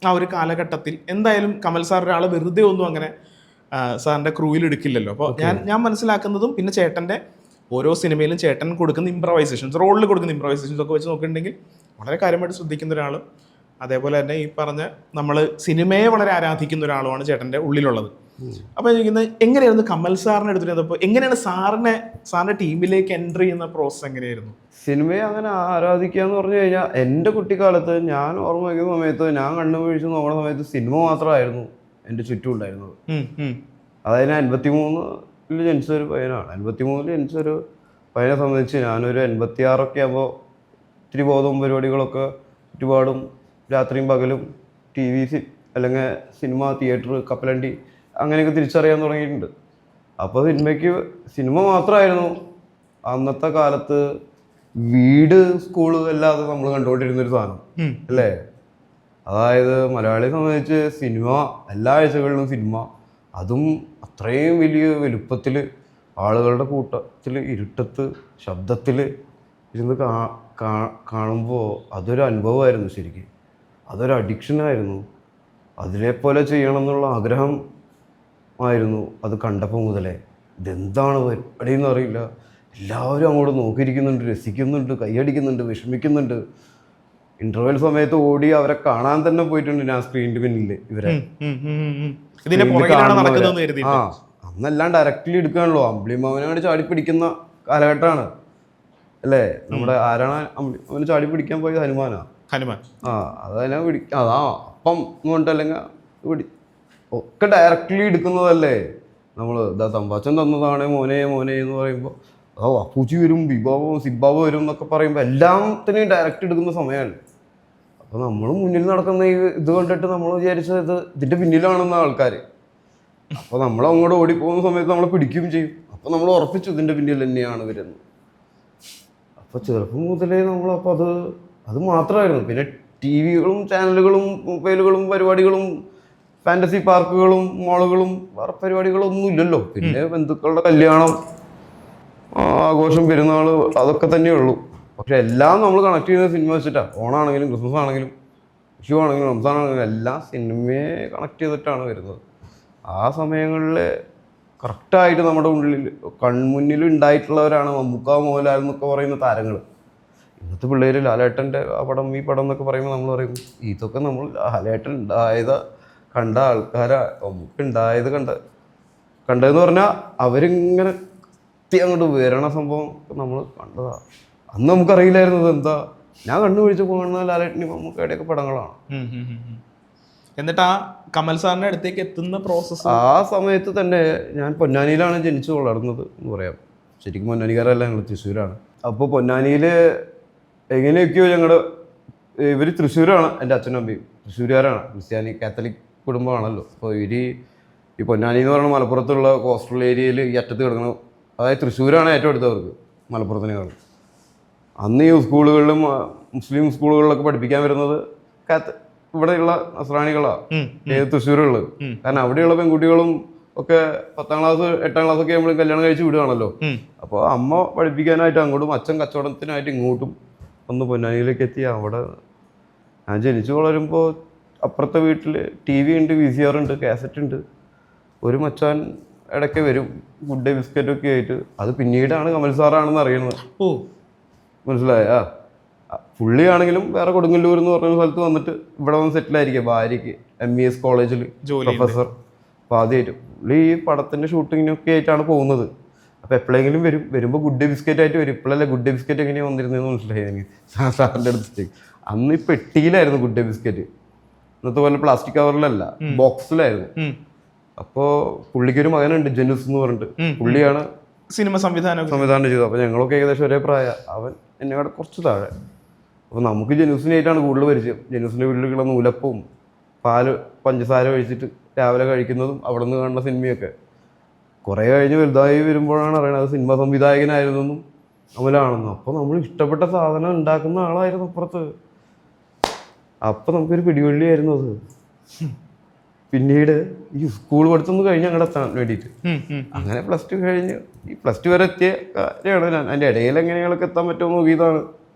ആ ഒരു കാലഘട്ടത്തിൽ എന്തായാലും കമൽ സാർ ഒരാൾ വെറുതെ ഒന്നും അങ്ങനെ സാറിൻ്റെ ക്രൂവിൽ എടുക്കില്ലല്ലോ. അപ്പോൾ ഞാൻ മനസ്സിലാക്കുന്നതും പിന്നെ ചേട്ടൻ്റെ ഓരോ സിനിമയിലും ചേട്ടൻ കൊടുക്കുന്ന ഇംപ്രവൈസേഷൻസ്, റോളിൽ കൊടുക്കുന്ന ഇംപ്രവൈസേഷൻസ് ഒക്കെ വെച്ച് നോക്കിയിട്ടുണ്ടെങ്കിൽ വളരെ കാര്യമായിട്ട് ശ്രദ്ധിക്കുന്ന ഒരാളും അതേപോലെ തന്നെ ഈ പറഞ്ഞ നമ്മൾ സിനിമയെ വളരെ ആരാധിക്കുന്ന ഒരാളുമാണ് ചേട്ടൻ്റെ ഉള്ളിലുള്ളത്. അപ്പോൾ ചോദിക്കുന്നത് എങ്ങനെയായിരുന്നു കമൽ സാറിനെ എടുത്തിരുന്നപ്പോൾ എങ്ങനെയാണ് സാറിൻ്റെ ടീമിലേക്ക് എൻട്രി ചെയ്യുന്ന പ്രോസസ്സ് എങ്ങനെയായിരുന്നു? സിനിമയെ അങ്ങനെ ആരാധിക്കുക എന്ന് പറഞ്ഞു കഴിഞ്ഞാൽ എൻ്റെ കുട്ടിക്കാലത്ത് ഞാൻ ഓർമ്മ വയ്ക്കുന്ന സമയത്ത് ഞാൻ കണ്ണു വീഴ്ച നോക്കുന്ന സമയത്ത് സിനിമ മാത്രമായിരുന്നു എൻ്റെ ചുറ്റും ഉണ്ടായിരുന്നത്. അതായത് 53 ജനിച്ചൊരു പയ്യനാണ്. 53 ജനിച്ചൊരു പയ്യനെ സംബന്ധിച്ച് ഞാനൊരു 86 ആകുമ്പോൾ ഇത്തിരി ബോധവും പരിപാടികളൊക്കെ ചുറ്റുപാടും രാത്രിയും പകലും TV അല്ലെങ്കിൽ സിനിമ, തിയേറ്റർ, കപ്പലണ്ടി അങ്ങനെയൊക്കെ തിരിച്ചറിയാൻ തുടങ്ങിയിട്ടുണ്ട്. അപ്പോൾ സിനിമ മാത്രമായിരുന്നു അന്നത്തെ കാലത്ത് വീട്, സ്കൂള് അല്ലാതെ നമ്മൾ കണ്ടുകൊണ്ടിരുന്നൊരു സാധനം അല്ലേ. അതായത് മലയാളിയെ സംബന്ധിച്ച് സിനിമ എല്ലാ ആഴ്ചകളിലും സിനിമ, അതും അത്രയും വലിയ വലുപ്പത്തിൽ ആളുകളുടെ കൂട്ടത്തിൽ ഇരുട്ടത്ത് ശബ്ദത്തിൽ ഇരുന്ന് കാണുമ്പോൾ അതൊരു അനുഭവമായിരുന്നു. ശരിക്കും അതൊരു അഡിക്ഷനായിരുന്നു. അതിനെപ്പോലെ ചെയ്യണം എന്നുള്ള ആഗ്രഹം ആയിരുന്നു അത് കണ്ടപ്പോൾ മുതലേ. ഇതെന്താണ് പരിപാടിയെന്ന് അറിയില്ല. എല്ലാവരും അങ്ങോട്ട് നോക്കിയിരിക്കുന്നുണ്ട്, രസിക്കുന്നുണ്ട്, കൈയടിക്കുന്നുണ്ട്, വിഷമിക്കുന്നുണ്ട്. ഇന്റർവെൽ സമയത്ത് ഓടി അവരെ കാണാൻ തന്നെ പോയിട്ടുണ്ട് ഞാൻ സ്ക്രീനിന്റെ പിന്നിൽ. ഇവരെ അന്നെല്ലാം ഡയറക്റ്റ്ലി എടുക്കുകയാണല്ലോ. അമ്പിളിമാവനോട് ചാടി പിടിക്കുന്ന കാലഘട്ടമാണ് അല്ലേ. നമ്മുടെ ആരാണ് അവന് ചാടി പിടിക്കാൻ പോയത്? ഹനുമാൻ. അതതിനെ അതാ അപ്പം കൊണ്ട് അല്ലെങ്കിൽ ഒക്കെ ഡയറക്റ്റ്ലി എടുക്കുന്നതല്ലേ. നമ്മൾ തമ്പാച്ചൻ തന്നതാണ് മോനെ മോനെ എന്ന് പറയുമ്പോൾ അപ്പൂച്ചി വരും, സിബാബ് വരും എന്നൊക്കെ പറയുമ്പോൾ എല്ലാത്തിനെയും ഡയറക്റ്റ് എടുക്കുന്ന സമയമാണ്. അപ്പോൾ നമ്മൾ മുന്നിൽ നടക്കുന്ന ഇത് കണ്ടിട്ട് നമ്മൾ വിചാരിച്ചത് ഇതിൻ്റെ പിന്നിലാണെന്ന ആൾക്കാർ. അപ്പോൾ നമ്മൾ അങ്ങോട്ട് ഓടിപ്പോകുന്ന സമയത്ത് നമ്മളെ പിടിക്കുകയും ചെയ്യും. അപ്പോൾ നമ്മൾ ഉറപ്പിച്ചു ഇതിൻ്റെ പിന്നിൽ തന്നെയാണ് വരുന്നത്. അപ്പോൾ ചെറുപ്പം മുതലേ നമ്മളപ്പോൾ അത് മാത്രമായിരുന്നു. പിന്നെ TV-കളും ചാനലുകളും മൊബൈലുകളും പരിപാടികളും ഫാൻറ്റസി പാർക്കുകളും മോളുകളും വേറെ പരിപാടികളൊന്നും ഇല്ലല്ലോ. പിന്നെ ബന്ധുക്കളുടെ കല്യാണം, ആഘോഷം, പെരുന്നാൾ, അതൊക്കെ തന്നെയുള്ളൂ. പക്ഷെ എല്ലാം നമ്മൾ കണക്ട് ചെയ്യുന്ന സിനിമ വെച്ചിട്ടാണ്. ഓണാണെങ്കിലും ക്രിസ്മസ് ആണെങ്കിലും വിഷു ആണെങ്കിലും റംസാൻ ആണെങ്കിലും എല്ലാം സിനിമയെ കണക്ട് ചെയ്തിട്ടാണ് വരുന്നത്. ആ സമയങ്ങളിൽ കറക്റ്റായിട്ട് നമ്മുടെ ഉള്ളിൽ കൺമുന്നിൽ ഉണ്ടായിട്ടുള്ളവരാണ് മമ്മൂക്ക, മോഹൻലാൽ എന്നൊക്കെ പറയുന്ന താരങ്ങൾ. ഇന്നത്തെ പിള്ളേർ ലാലേട്ടൻ്റെ ആ പടം ഈ പടം എന്നൊക്കെ പറയുമ്പോൾ നമ്മൾ പറയും ഇതൊക്കെ നമ്മൾ ലാലേട്ടൻ കണ്ട ആൾക്കാരാ. മമ്മൂക്ക കണ്ടതെന്ന് പറഞ്ഞാൽ അവരിങ്ങനെ അങ്ങോട്ട് വരണ സംഭവം നമ്മൾ കണ്ടതാണ്. അന്ന് നമുക്കറിയില്ലായിരുന്നത് എന്താ. ഞാൻ കണ്ടുപിടിച്ച് പോകുന്ന ലാലേട്ടനി മമ്മൂക്കയുടെയൊക്കെ പടങ്ങളാണ്. എന്നിട്ട് ആ കമൽ സാറിൻ്റെ അടുത്തേക്ക് എത്തുന്ന പ്രോസസ്സ് ആ സമയത്ത് തന്നെ ഞാൻ പൊന്നാനിയിലാണ് ജനിച്ചു വളർന്നത് എന്ന് പറയാം. ശരിക്കും പൊന്നാനിക്കാരല്ല, ഞങ്ങൾ തൃശ്ശൂരാണ്. അപ്പോൾ പൊന്നാനിയിൽ എങ്ങനെയൊക്കെയോ ഇവർ തൃശ്ശൂരാണ്. എൻ്റെ അച്ഛനും അമ്മയും തൃശ്ശൂരുകാരാണ്, ക്രിസ്ത്യാനി കാത്തലിക് കുടുംബമാണല്ലോ. അപ്പോൾ ഈ പൊന്നാനി എന്ന് പറയുന്ന മലപ്പുറത്തുള്ള കോസ്റ്റൽ ഏരിയയിൽ ഈ അറ്റത്ത് കിടക്കണം. അതായത് തൃശ്ശൂരാണ് ഏറ്റവും അടുത്തവർക്ക് മലപ്പുറത്തിനേക്കാൾ. അന്ന് ഈ സ്കൂളുകളിലും മുസ്ലിം സ്കൂളുകളിലൊക്കെ പഠിപ്പിക്കാൻ വരുന്നത് ഇവിടെയുള്ള നസ്രാണികളാണ്, തൃശ്ശൂരുള്ളത്. കാരണം അവിടെയുള്ള പെൺകുട്ടികളും ഒക്കെ 10ാം ക്ലാസ് 8ാം ക്ലാസ് ഒക്കെ നമ്മൾ കല്യാണം കഴിച്ച് വിടുകയാണല്ലോ. അപ്പോൾ അമ്മ പഠിപ്പിക്കാനായിട്ട് അങ്ങോട്ടും അച്ഛൻ കച്ചവടത്തിനായിട്ട് ഇങ്ങോട്ടും ഒന്ന് പൊന്നാനിയിലേക്ക് എത്തി. അവിടെ ഞാൻ ജനിച്ചു വളരുമ്പോൾ അപ്പുറത്തെ വീട്ടിൽ TV ഉണ്ട്, VCR ഉണ്ട്, കാസറ്റ് ഉണ്ട്. ഒരു മച്ചാൻ ഇടയ്ക്ക് വരും ഗുഡ് ഡേ ബിസ്ക്കറ്റൊക്കെ ആയിട്ട്. അത് പിന്നീടാണ് കമൽ സാറാണെന്ന് അറിയുന്നത്. മനസ്സിലായ പുള്ളിയാണെങ്കിലും വേറെ കൊടുങ്ങല്ലൂർ എന്ന് പറഞ്ഞ സ്ഥലത്ത് വന്നിട്ട് ഇവിടെ വന്ന് സെറ്റിലായിരിക്കുക. ഭാര്യയ്ക്ക് MES കോളേജിൽ പ്രൊഫസർ. അപ്പോൾ ആദ്യമായിട്ട് പുള്ളി ഈ പടത്തിൻ്റെ ഷൂട്ടിങ്ങിനൊക്കെ ആയിട്ടാണ് പോകുന്നത്. അപ്പോൾ എപ്പോഴെങ്കിലും വരുമ്പോൾ ഗുഡ് ഡേ ബിസ്ക്കറ്റ് ആയിട്ട് വരും. ഇപ്പോഴല്ലേ ഗുഡ് ഡേ ബിസ്ക്കറ്റ് എങ്ങനെയാണ് വന്നിരുന്നതെന്ന് മനസ്സിലായി എനിക്ക് സാറിൻ്റെ അടുത്തേക്ക്. അന്ന് ഈ പെട്ടിയിലായിരുന്നു ഗുഡ് ഡേ ബിസ്ക്കറ്റ്. ഇന്നത്തെ പോലെ പ്ലാസ്റ്റിക് കവറിലല്ല, ബോക്സിലായിരുന്നു. അപ്പോൾ പുള്ളിക്കൊരു മകനുണ്ട് ജനുസ് എന്ന് പറഞ്ഞിട്ട്. പുള്ളിയാണ് സിനിമ സംവിധാനം ചെയ്തത്. അപ്പോൾ ഞങ്ങളൊക്കെ ഏകദേശം ഒരേ പ്രായം. അവൻ എന്നെക്കാട് കുറച്ച് താഴെ. അപ്പോൾ നമുക്ക് ജനുസിനായിട്ടാണ് കൂടുതൽ പരിചയം. ജനുസിൻ്റെ വീട്ടിലുള്ള നൂലപ്പവും പാല് പഞ്ചസാര കഴിച്ചിട്ട് രാവിലെ കഴിക്കുന്നതും അവിടെ നിന്ന് കാണുന്ന സിനിമയൊക്കെ. കുറേ കഴിഞ്ഞ് വലുതായി വരുമ്പോഴാണ് അറിയണത് അത് സിനിമ സംവിധായകനായിരുന്നെന്നും അമലാണെന്നും. അപ്പോൾ നമ്മൾ ഇഷ്ടപ്പെട്ട സാധനം ഉണ്ടാക്കുന്ന ആളായിരുന്നു അപ്പുറത്ത്. അപ്പം നമുക്കൊരു പിടിവള്ളിയായിരുന്നു അത്. പിന്നീട് ഈ സ്കൂൾ പഠിത്തം കഴിഞ്ഞ് അങ്ങോട്ട് എത്താൻ വേണ്ടിയിട്ട് അങ്ങനെ +2 കഴിഞ്ഞ് ഈ +2 വരെ എത്തിയ കാര്യമാണ് ഞാൻ. അതിൻ്റെ ഇടയിൽ എങ്ങനെയൊക്കെ എത്താൻ പറ്റുമോ നോക്കിയതാണ്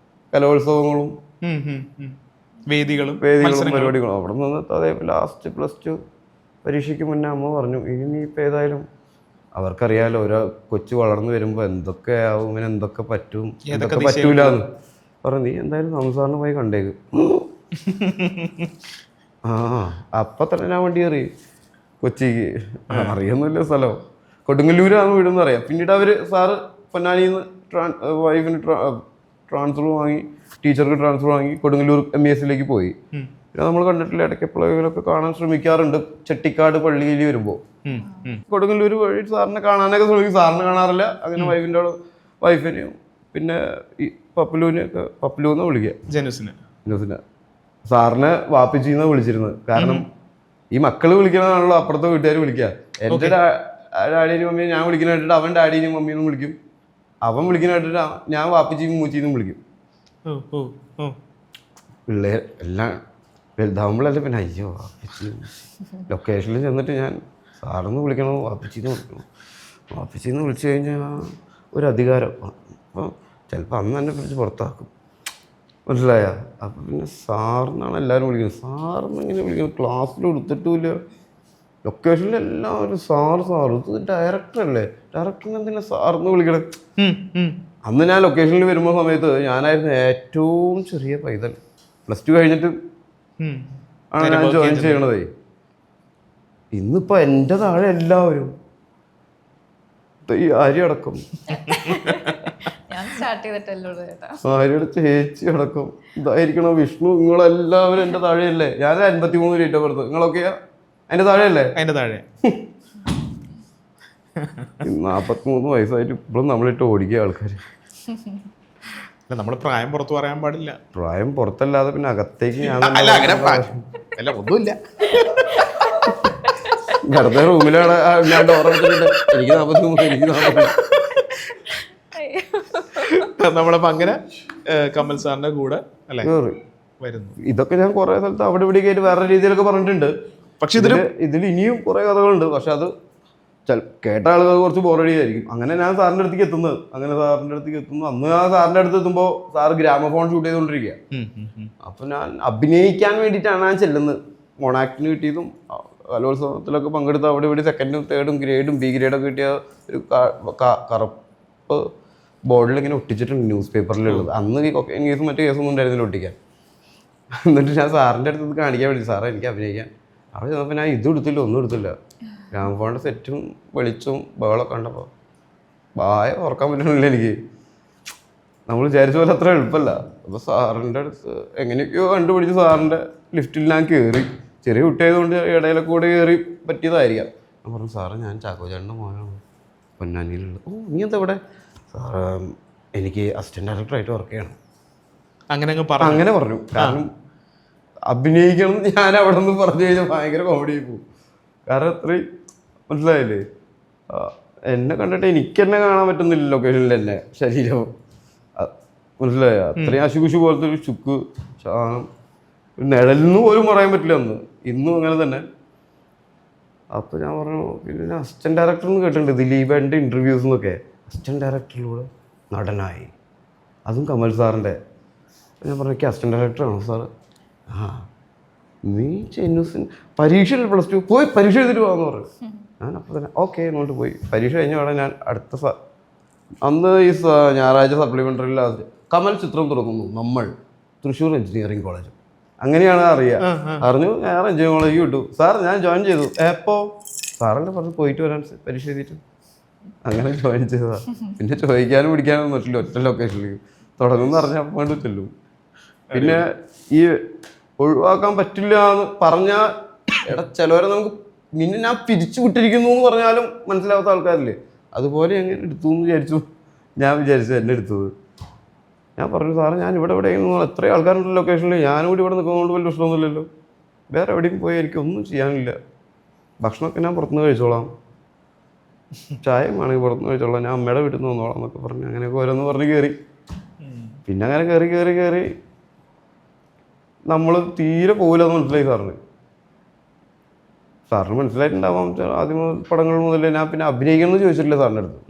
കലോത്സവങ്ങളും വേദികളും പരിപാടികളും. അവിടെ നിന്ന് അതേ ലാസ്റ്റ് +2 പരീക്ഷയ്ക്ക് മുന്നേ അമ്മ പറഞ്ഞു, ഇനിയിപ്പോൾ ഏതായാലും അവർക്കറിയാലോ ഓരോ കൊച്ചു വളർന്നു വരുമ്പോൾ എന്തൊക്കെയാവും, ഇങ്ങനെ എന്തൊക്കെ പറ്റും എന്തൊക്കെ പറ്റൂലെന്ന് പറഞ്ഞു. നീ എന്തായാലും സംസാറിന് പോയി കണ്ടേക്ക്. അപ്പം തന്നെ ഞാൻ വണ്ടി കയറി കൊച്ചിക്ക്. അറിയൊന്നുമില്ല സ്ഥലം, കൊടുങ്ങല്ലൂരാണ് വീടെന്ന് അറിയാം. പിന്നീട് സാറ് പൊന്നാനിയിൽ നിന്ന് വൈഫിന് ട്രാൻസ്ഫർ വാങ്ങി, ടീച്ചർക്ക് ട്രാൻസ്ഫർ വാങ്ങി കൊടുങ്ങല്ലൂർ MESലേക്ക് പോയി. പിന്നെ നമ്മൾ കണ്ടിട്ടില്ല, ഇടയ്ക്ക് എപ്പോഴെങ്കിലൊക്കെ കാണാൻ ശ്രമിക്കാറുണ്ട് ചെട്ടിക്കാട് പള്ളിയിൽ വരുമ്പോൾ. കൊടുങ്ങല്ലൂർ വഴി സാറിനെ കാണാനൊക്കെ ശ്രമിക്കും, സാറിനെ കാണാറില്ല. അങ്ങനെ വൈഫിനെയും പിന്നെ ഈ പപ്പലൂന്ന് വിളിക്കുക, ജനുസിനെ. സാറിനെ വാപ്പിച്ചിന്നാണ് വിളിച്ചിരുന്നത്. കാരണം ഈ മക്കള് വിളിക്കണതാണല്ലോ അപ്പുറത്തെ വീട്ടുകാർ വിളിക്കുക. എൻ്റെ ഡാഡിയും മമ്മിയും ഞാൻ വിളിക്കുന്ന കേട്ടിട്ട് അവൻ ഡാഡിയും മമ്മിയെന്നും വിളിക്കും, അവൻ വിളിക്കുന്ന കേട്ടിട്ട് ഞാൻ വാപ്പിച്ചിയും മൂച്ചിന്നും വിളിക്കും. പിള്ളേർ എല്ലാം വലുതാവുമ്പോഴല്ലേ പിന്നെ അയ്യോ വാപ്പിച്ചി. ലൊക്കേഷനിൽ ചെന്നിട്ട് ഞാൻ സാറൊന്ന് വിളിക്കണം, വാപ്പിച്ചിന്ന് വിളിക്കണം. വാപ്പിച്ചിന്ന് വിളിച്ചു കഴിഞ്ഞാൽ ഒരു അധികാരം. അപ്പോൾ ചിലപ്പോൾ അന്ന് തന്നെ പിടിച്ച് പുറത്താക്കും, മനസ്സിലായ? അപ്പം പിന്നെ സാറിനാണ് എല്ലാവരും വിളിക്കുന്നത്. സാറിന് എങ്ങനെ വിളിക്കുന്നത്? ക്ലാസ്സിൽ എടുത്തിട്ടുമില്ല, ലൊക്കേഷനിൽ എല്ലാവരും സാറ് ഇത് ഡയറക്ടറല്ലേ, ഡയറക്ടറിനെ എന്തിനാ സാറിന്ന് വിളിക്കണം? അന്ന് ഞാൻ ലൊക്കേഷനിൽ വരുമ്പോൾ സമയത്ത് ഞാനായിരുന്നു ഏറ്റവും ചെറിയ പൈതൽ. +2 കഴിഞ്ഞിട്ട് ആണ് ഞാൻ ജോയിൻ ചെയ്യണതേ. ഇന്നിപ്പോൾ എൻ്റെ താഴെ എല്ലാവരും, ഈ ആര്യ അടക്കം, ആര്യയുടെ ചേച്ചി അടക്കം, ഇതായിരിക്കണം വിഷ്ണു, നിങ്ങളെല്ലാവരും എൻ്റെ താഴെയല്ലേ. ഞാൻ 53 ഡേറ്റ് ഓഫ് ബർത്ത്, നിങ്ങളൊക്കെയാ അതിൻ്റെ താഴെയല്ലേ? അതിൻ്റെ താഴെ 43 വയസ്സായിട്ട് ഇപ്പോഴും നമ്മളിട്ട് ഓടിക്കുക ആൾക്കാർ. നമ്മൾ പ്രായം പുറത്ത് പറയാൻ പാടില്ല. പ്രായം പുറത്തല്ലാതെ പിന്നെ അകത്തേക്ക് ഞാൻ ഒന്നുമില്ല. അടുത്ത റൂമിലാണ് ഞാൻ ഡോറെടുത്തിട്ടുണ്ട്, എനിക്ക് 43, എനിക്ക് 40. നമ്മളപ്പോ അങ്ങനെ കമൽ സാറിന്റെ കൂടെ അല്ലേ വരുന്നു. ഇതൊക്കെ ഞാൻ കുറെ സ്ഥലത്ത് അവിടെ ഇവിടെ ആയിട്ട് വേറെ രീതിയിലൊക്കെ പറഞ്ഞിട്ടുണ്ട്. പക്ഷെ ഇതിൽ ഇനിയും കുറെ കഥകളുണ്ട്. പക്ഷെ അത് കേട്ട ആളുകൾ കുറച്ച് ബോറടിയായിരിക്കും. അങ്ങനെ ഞാൻ സാറിൻ്റെ അടുത്തേക്ക് എത്തുന്നത്. അന്ന് ഞാൻ സാറിൻ്റെ അടുത്ത് എത്തുമ്പോൾ സാറ് ഗ്രാമഫോൺ ഷൂട്ട് ചെയ്തുകൊണ്ടിരിക്കുക. അപ്പം ഞാൻ അഭിനയിക്കാൻ വേണ്ടിയിട്ടാണ് ഞാൻ ചെല്ലുന്നത്. മോണാക്ടിന് കിട്ടിയതും കലോത്സവത്തിലൊക്കെ പങ്കെടുത്ത് അവിടെ ഇവിടെ 2ും 3ും ഗ്രേഡും B ഗ്രേഡൊക്കെ കിട്ടിയ ഒരു കറുപ്പ് ബോർഡിൽ ഇങ്ങനെ ഒട്ടിച്ചിട്ടുണ്ട്, ന്യൂസ് പേപ്പറിലുള്ളത്. അന്ന് ഈ കേസും മറ്റു കേസൊന്നും ഉണ്ടായിരുന്നില്ല ഒട്ടിക്കാൻ. എന്നിട്ട് ഞാൻ സാറിൻ്റെ അടുത്ത് കാണിക്കാൻ വേണ്ടി, സാറേ എനിക്ക് അഭിനയിക്കാൻ. അവിടെ ചെന്നപ്പോൾ ഞാൻ ഒന്നും എടുത്തില്ല. ഗ്രാമഫോണിൻ്റെ സെറ്റും വെളിച്ചവും ബഹളമൊക്കെ കണ്ടപ്പോൾ വായ ഓർക്കാൻ പറ്റണില്ല എനിക്ക്. നമ്മൾ വിചാരിച്ച പോലെ അത്ര എളുപ്പമല്ല. അപ്പോൾ സാറിൻ്റെ അടുത്ത് എങ്ങനെയൊക്കെയോ കണ്ടുപിടിച്ച് സാറിൻ്റെ ലിഫ്റ്റിൽ ഞാൻ കയറി. ചെറിയ കുട്ടിയായതുകൊണ്ട് ഇടയിലൊക്കെ കൂടെ കയറി പറ്റിയതായിരിക്കാം. ഞാൻ പറഞ്ഞു, സാറേ ഞാൻ ചാക്കോ ചേട്ടൻ്റെ മോനാണ്, പൊന്നാനിയിലുള്ളത്. ഓ നീ എന്താ ഇവിടെ? സാറ് എനിക്ക് അസിസ്റ്റൻ്റ് ഡയറക്ടറായിട്ട് വർക്ക് ചെയ്യണം. അങ്ങനെ പറഞ്ഞു. കാരണം അഭിനയിക്കണം ഞാൻ അവിടെ നിന്ന് പറഞ്ഞു കഴിഞ്ഞാൽ ഭയങ്കര കോമഡി ആയി പോകും. കാരണം അത്രയും മനസ്സിലായില്ലേ, എന്നെ കണ്ടിട്ട് എനിക്ക് തന്നെ കാണാൻ പറ്റുന്നില്ല ലൊക്കേഷനിൽ തന്നെ ശരീരം, മനസ്സിലായ? അത്രയും അശുകുശു പോലത്തെ ഒരു ചുക്ക് ശാനം, നിഴലിന്ന് പോലും പറയാൻ പറ്റില്ല അന്ന്. ഇന്നും അങ്ങനെ തന്നെ. അപ്പോൾ ഞാൻ പറഞ്ഞു, പിന്നെ ഞാൻ അസിസ്റ്റൻ്റ് ഡയറക്ടർ എന്ന് കേട്ടിട്ടുണ്ട് ദിലീപേൻ്റെ ഇൻ്റർവ്യൂസ് എന്നൊക്കെ. അസിസ്റ്റൻ്റ് ഡയറക്ടറിലൂടെ നടനായി, അതും കമൽ സാറിൻ്റെ. ഞാൻ പറഞ്ഞു, എനിക്ക് അസിസ്റ്റൻ്റ് ഡയറക്ടറാണോ സാറ്? നീ ചെന്നൂസിന് പരീക്ഷ +2 പോയി പരീക്ഷ എഴുതിട്ട് പോകാമെന്ന് പറഞ്ഞു. ഞാൻ അപ്പോൾ തന്നെ ഓക്കെ എന്നോട്ട് പോയി. പരീക്ഷ കഴിഞ്ഞ അവിടെ ഞാൻ അന്ന് ഈ ഞായറാഴ്ച സപ്ലിമെൻ്ററിയിൽ കമൽ ചിത്രം തുറക്കുന്നു, നമ്മൾ തൃശ്ശൂർ എഞ്ചിനീയറിംഗ് കോളേജ്. അങ്ങനെയാണ് അറിഞ്ഞു. ഞാൻ എഞ്ചിനീയറിംഗ് കോളേജ് വിട്ടു. സാർ ഞാൻ ജോയിൻ ചെയ്തു. എപ്പോൾ? സാറല്ലേ പറഞ്ഞു പോയിട്ട് വരാൻ പരീക്ഷ എഴുതിയിട്ട്. അങ്ങനെ ജോയിൻ ചെയ്തതാണ്. പിന്നെ ചോദിക്കാനും പിടിക്കാനും പറ്റില്ല, ഒറ്റ ലൊക്കേഷനിലേക്ക് തുടങ്ങുമെന്ന് പറഞ്ഞാൽ വേണ്ടി ചെല്ലും. പിന്നെ ഈ ഒഴിവാക്കാൻ പറ്റില്ല എന്ന് പറഞ്ഞാൽ ചിലവരെ നമുക്ക് നിന്നെ ഞാൻ പിരിച്ചു വിട്ടിരിക്കുന്നു എന്ന് പറഞ്ഞാലും മനസ്സിലാവാത്ത ആൾക്കാരില്ലേ, അതുപോലെ എങ്ങനെ എടുത്തു എന്ന് വിചാരിച്ചു. ഞാൻ വിചാരിച്ചു എന്നെ എടുത്തത്. ഞാൻ പറഞ്ഞു, സാറേ ഞാൻ ഇവിടെ എത്ര ആൾക്കാരുണ്ടല്ലോ ലൊക്കേഷനിൽ, ഞാനും കൂടി ഇവിടെ നിൽക്കുന്നതുകൊണ്ട് വലിയ പ്രശ്നമൊന്നുമില്ലല്ലോ, വേറെ എവിടെയും പോയി എനിക്കൊന്നും ചെയ്യാനില്ല, ഭക്ഷണമൊക്കെ ഞാൻ പുറത്തുനിന്ന് കഴിച്ചോളാം, ചായ വേണമെങ്കിൽ പുറത്തുനിന്ന് കഴിച്ചോളാം, ഞാൻ അമ്മയുടെ വീട്ടിൽ നിന്ന് വന്നോളാം എന്നൊക്കെ പറഞ്ഞു. അങ്ങനെയൊക്കെ ഓരോന്ന് പറഞ്ഞ് കയറി. പിന്നെ അങ്ങനെ കയറി നമ്മൾ തീരെ പോകില്ലെന്ന് മനസ്സിലായി സാറിന് മനസ്സിലായിട്ടുണ്ടാവാം. ആദ്യം പടങ്ങൾ മുതലേ ഞാൻ പിന്നെ അഭിനയിക്കണം എന്ന് ചോദിച്ചിട്ടില്ല സാറിൻ്റെ അടുത്ത്.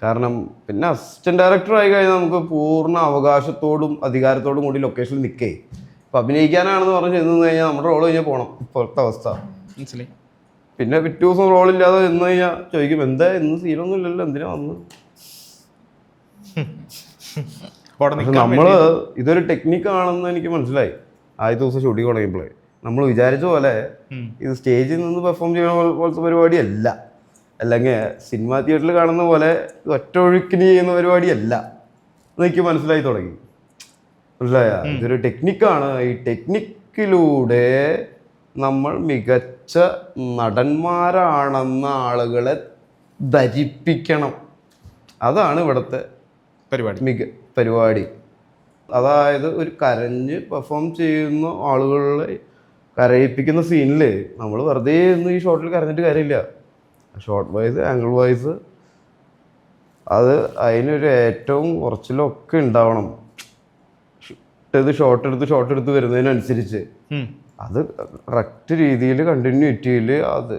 കാരണം പിന്നെ അസിസ്റ്റന്റ് ഡയറക്ടർ ആയി കഴിഞ്ഞാൽ നമുക്ക് പൂർണ്ണ അവകാശത്തോടും അധികാരത്തോടും കൂടി ലൊക്കേഷനിൽ നിൽക്കേ. ഇപ്പം അഭിനയിക്കാനാണെന്ന് പറഞ്ഞ് ചെന്ന് കഴിഞ്ഞാൽ നമ്മുടെ റോൾ കഴിഞ്ഞാൽ പോകണം. ഇപ്പോഴത്തെ അവസ്ഥ മനസ്സിലായി. പിന്നെ പിറ്റേ ദിവസം റോളില്ലാതെ ചെന്ന് കഴിഞ്ഞാൽ ചോദിക്കും എന്താ ഇന്ന് സീനൊന്നും ഇല്ലല്ലോ, എന്തിനാ വന്ന്. നമ്മൾ ഇതൊരു ടെക്നിക്കാണെന്ന് എനിക്ക് മനസ്സിലായി ആദ്യ ദിവസം ഷൂട്ടിങ് തുടങ്ങിയപ്പോഴേ. നമ്മൾ വിചാരിച്ച പോലെ ഇത് സ്റ്റേജിൽ നിന്ന് പെർഫോം ചെയ്യുന്ന പോലത്തെ പരിപാടിയല്ല, അല്ലെങ്കിൽ സിനിമാ തിയേറ്ററിൽ കാണുന്ന പോലെ ഒറ്റ ഒഴുക്കിന് ചെയ്യുന്ന പരിപാടിയല്ല എന്നെനിക്ക് മനസ്സിലായി തുടങ്ങി. മനസ്സിലായ ഇതൊരു ടെക്നിക്കാണ്. ഈ ടെക്നിക്കിലൂടെ നമ്മൾ മികച്ച നടന്മാരാണെന്ന ആളുകളെ ധരിപ്പിക്കണം. അതാണ് ഇവിടുത്തെ പരിപാടി. അതായത് ഒരു കരഞ്ഞ് പെർഫോം ചെയ്യുന്ന ആളുകളെ കരയിപ്പിക്കുന്ന സീനിൽ നമ്മൾ വെറുതെ ഒന്നും ഈ ഷോട്ടിൽ കരഞ്ഞിട്ട് കാര്യമില്ല. ഷോട്ട് വൈസ്, ആംഗിൾ വൈസ്, അത് അതിനൊരു ഏറ്റവും കുറച്ചിലൊക്കെ ഉണ്ടാവണം. ഷോട്ട് എടുത്ത് വരുന്നതിനനുസരിച്ച് അത് കറക്റ്റ് രീതിയിൽ കണ്ടിന്യൂറ്റിയിൽ അത്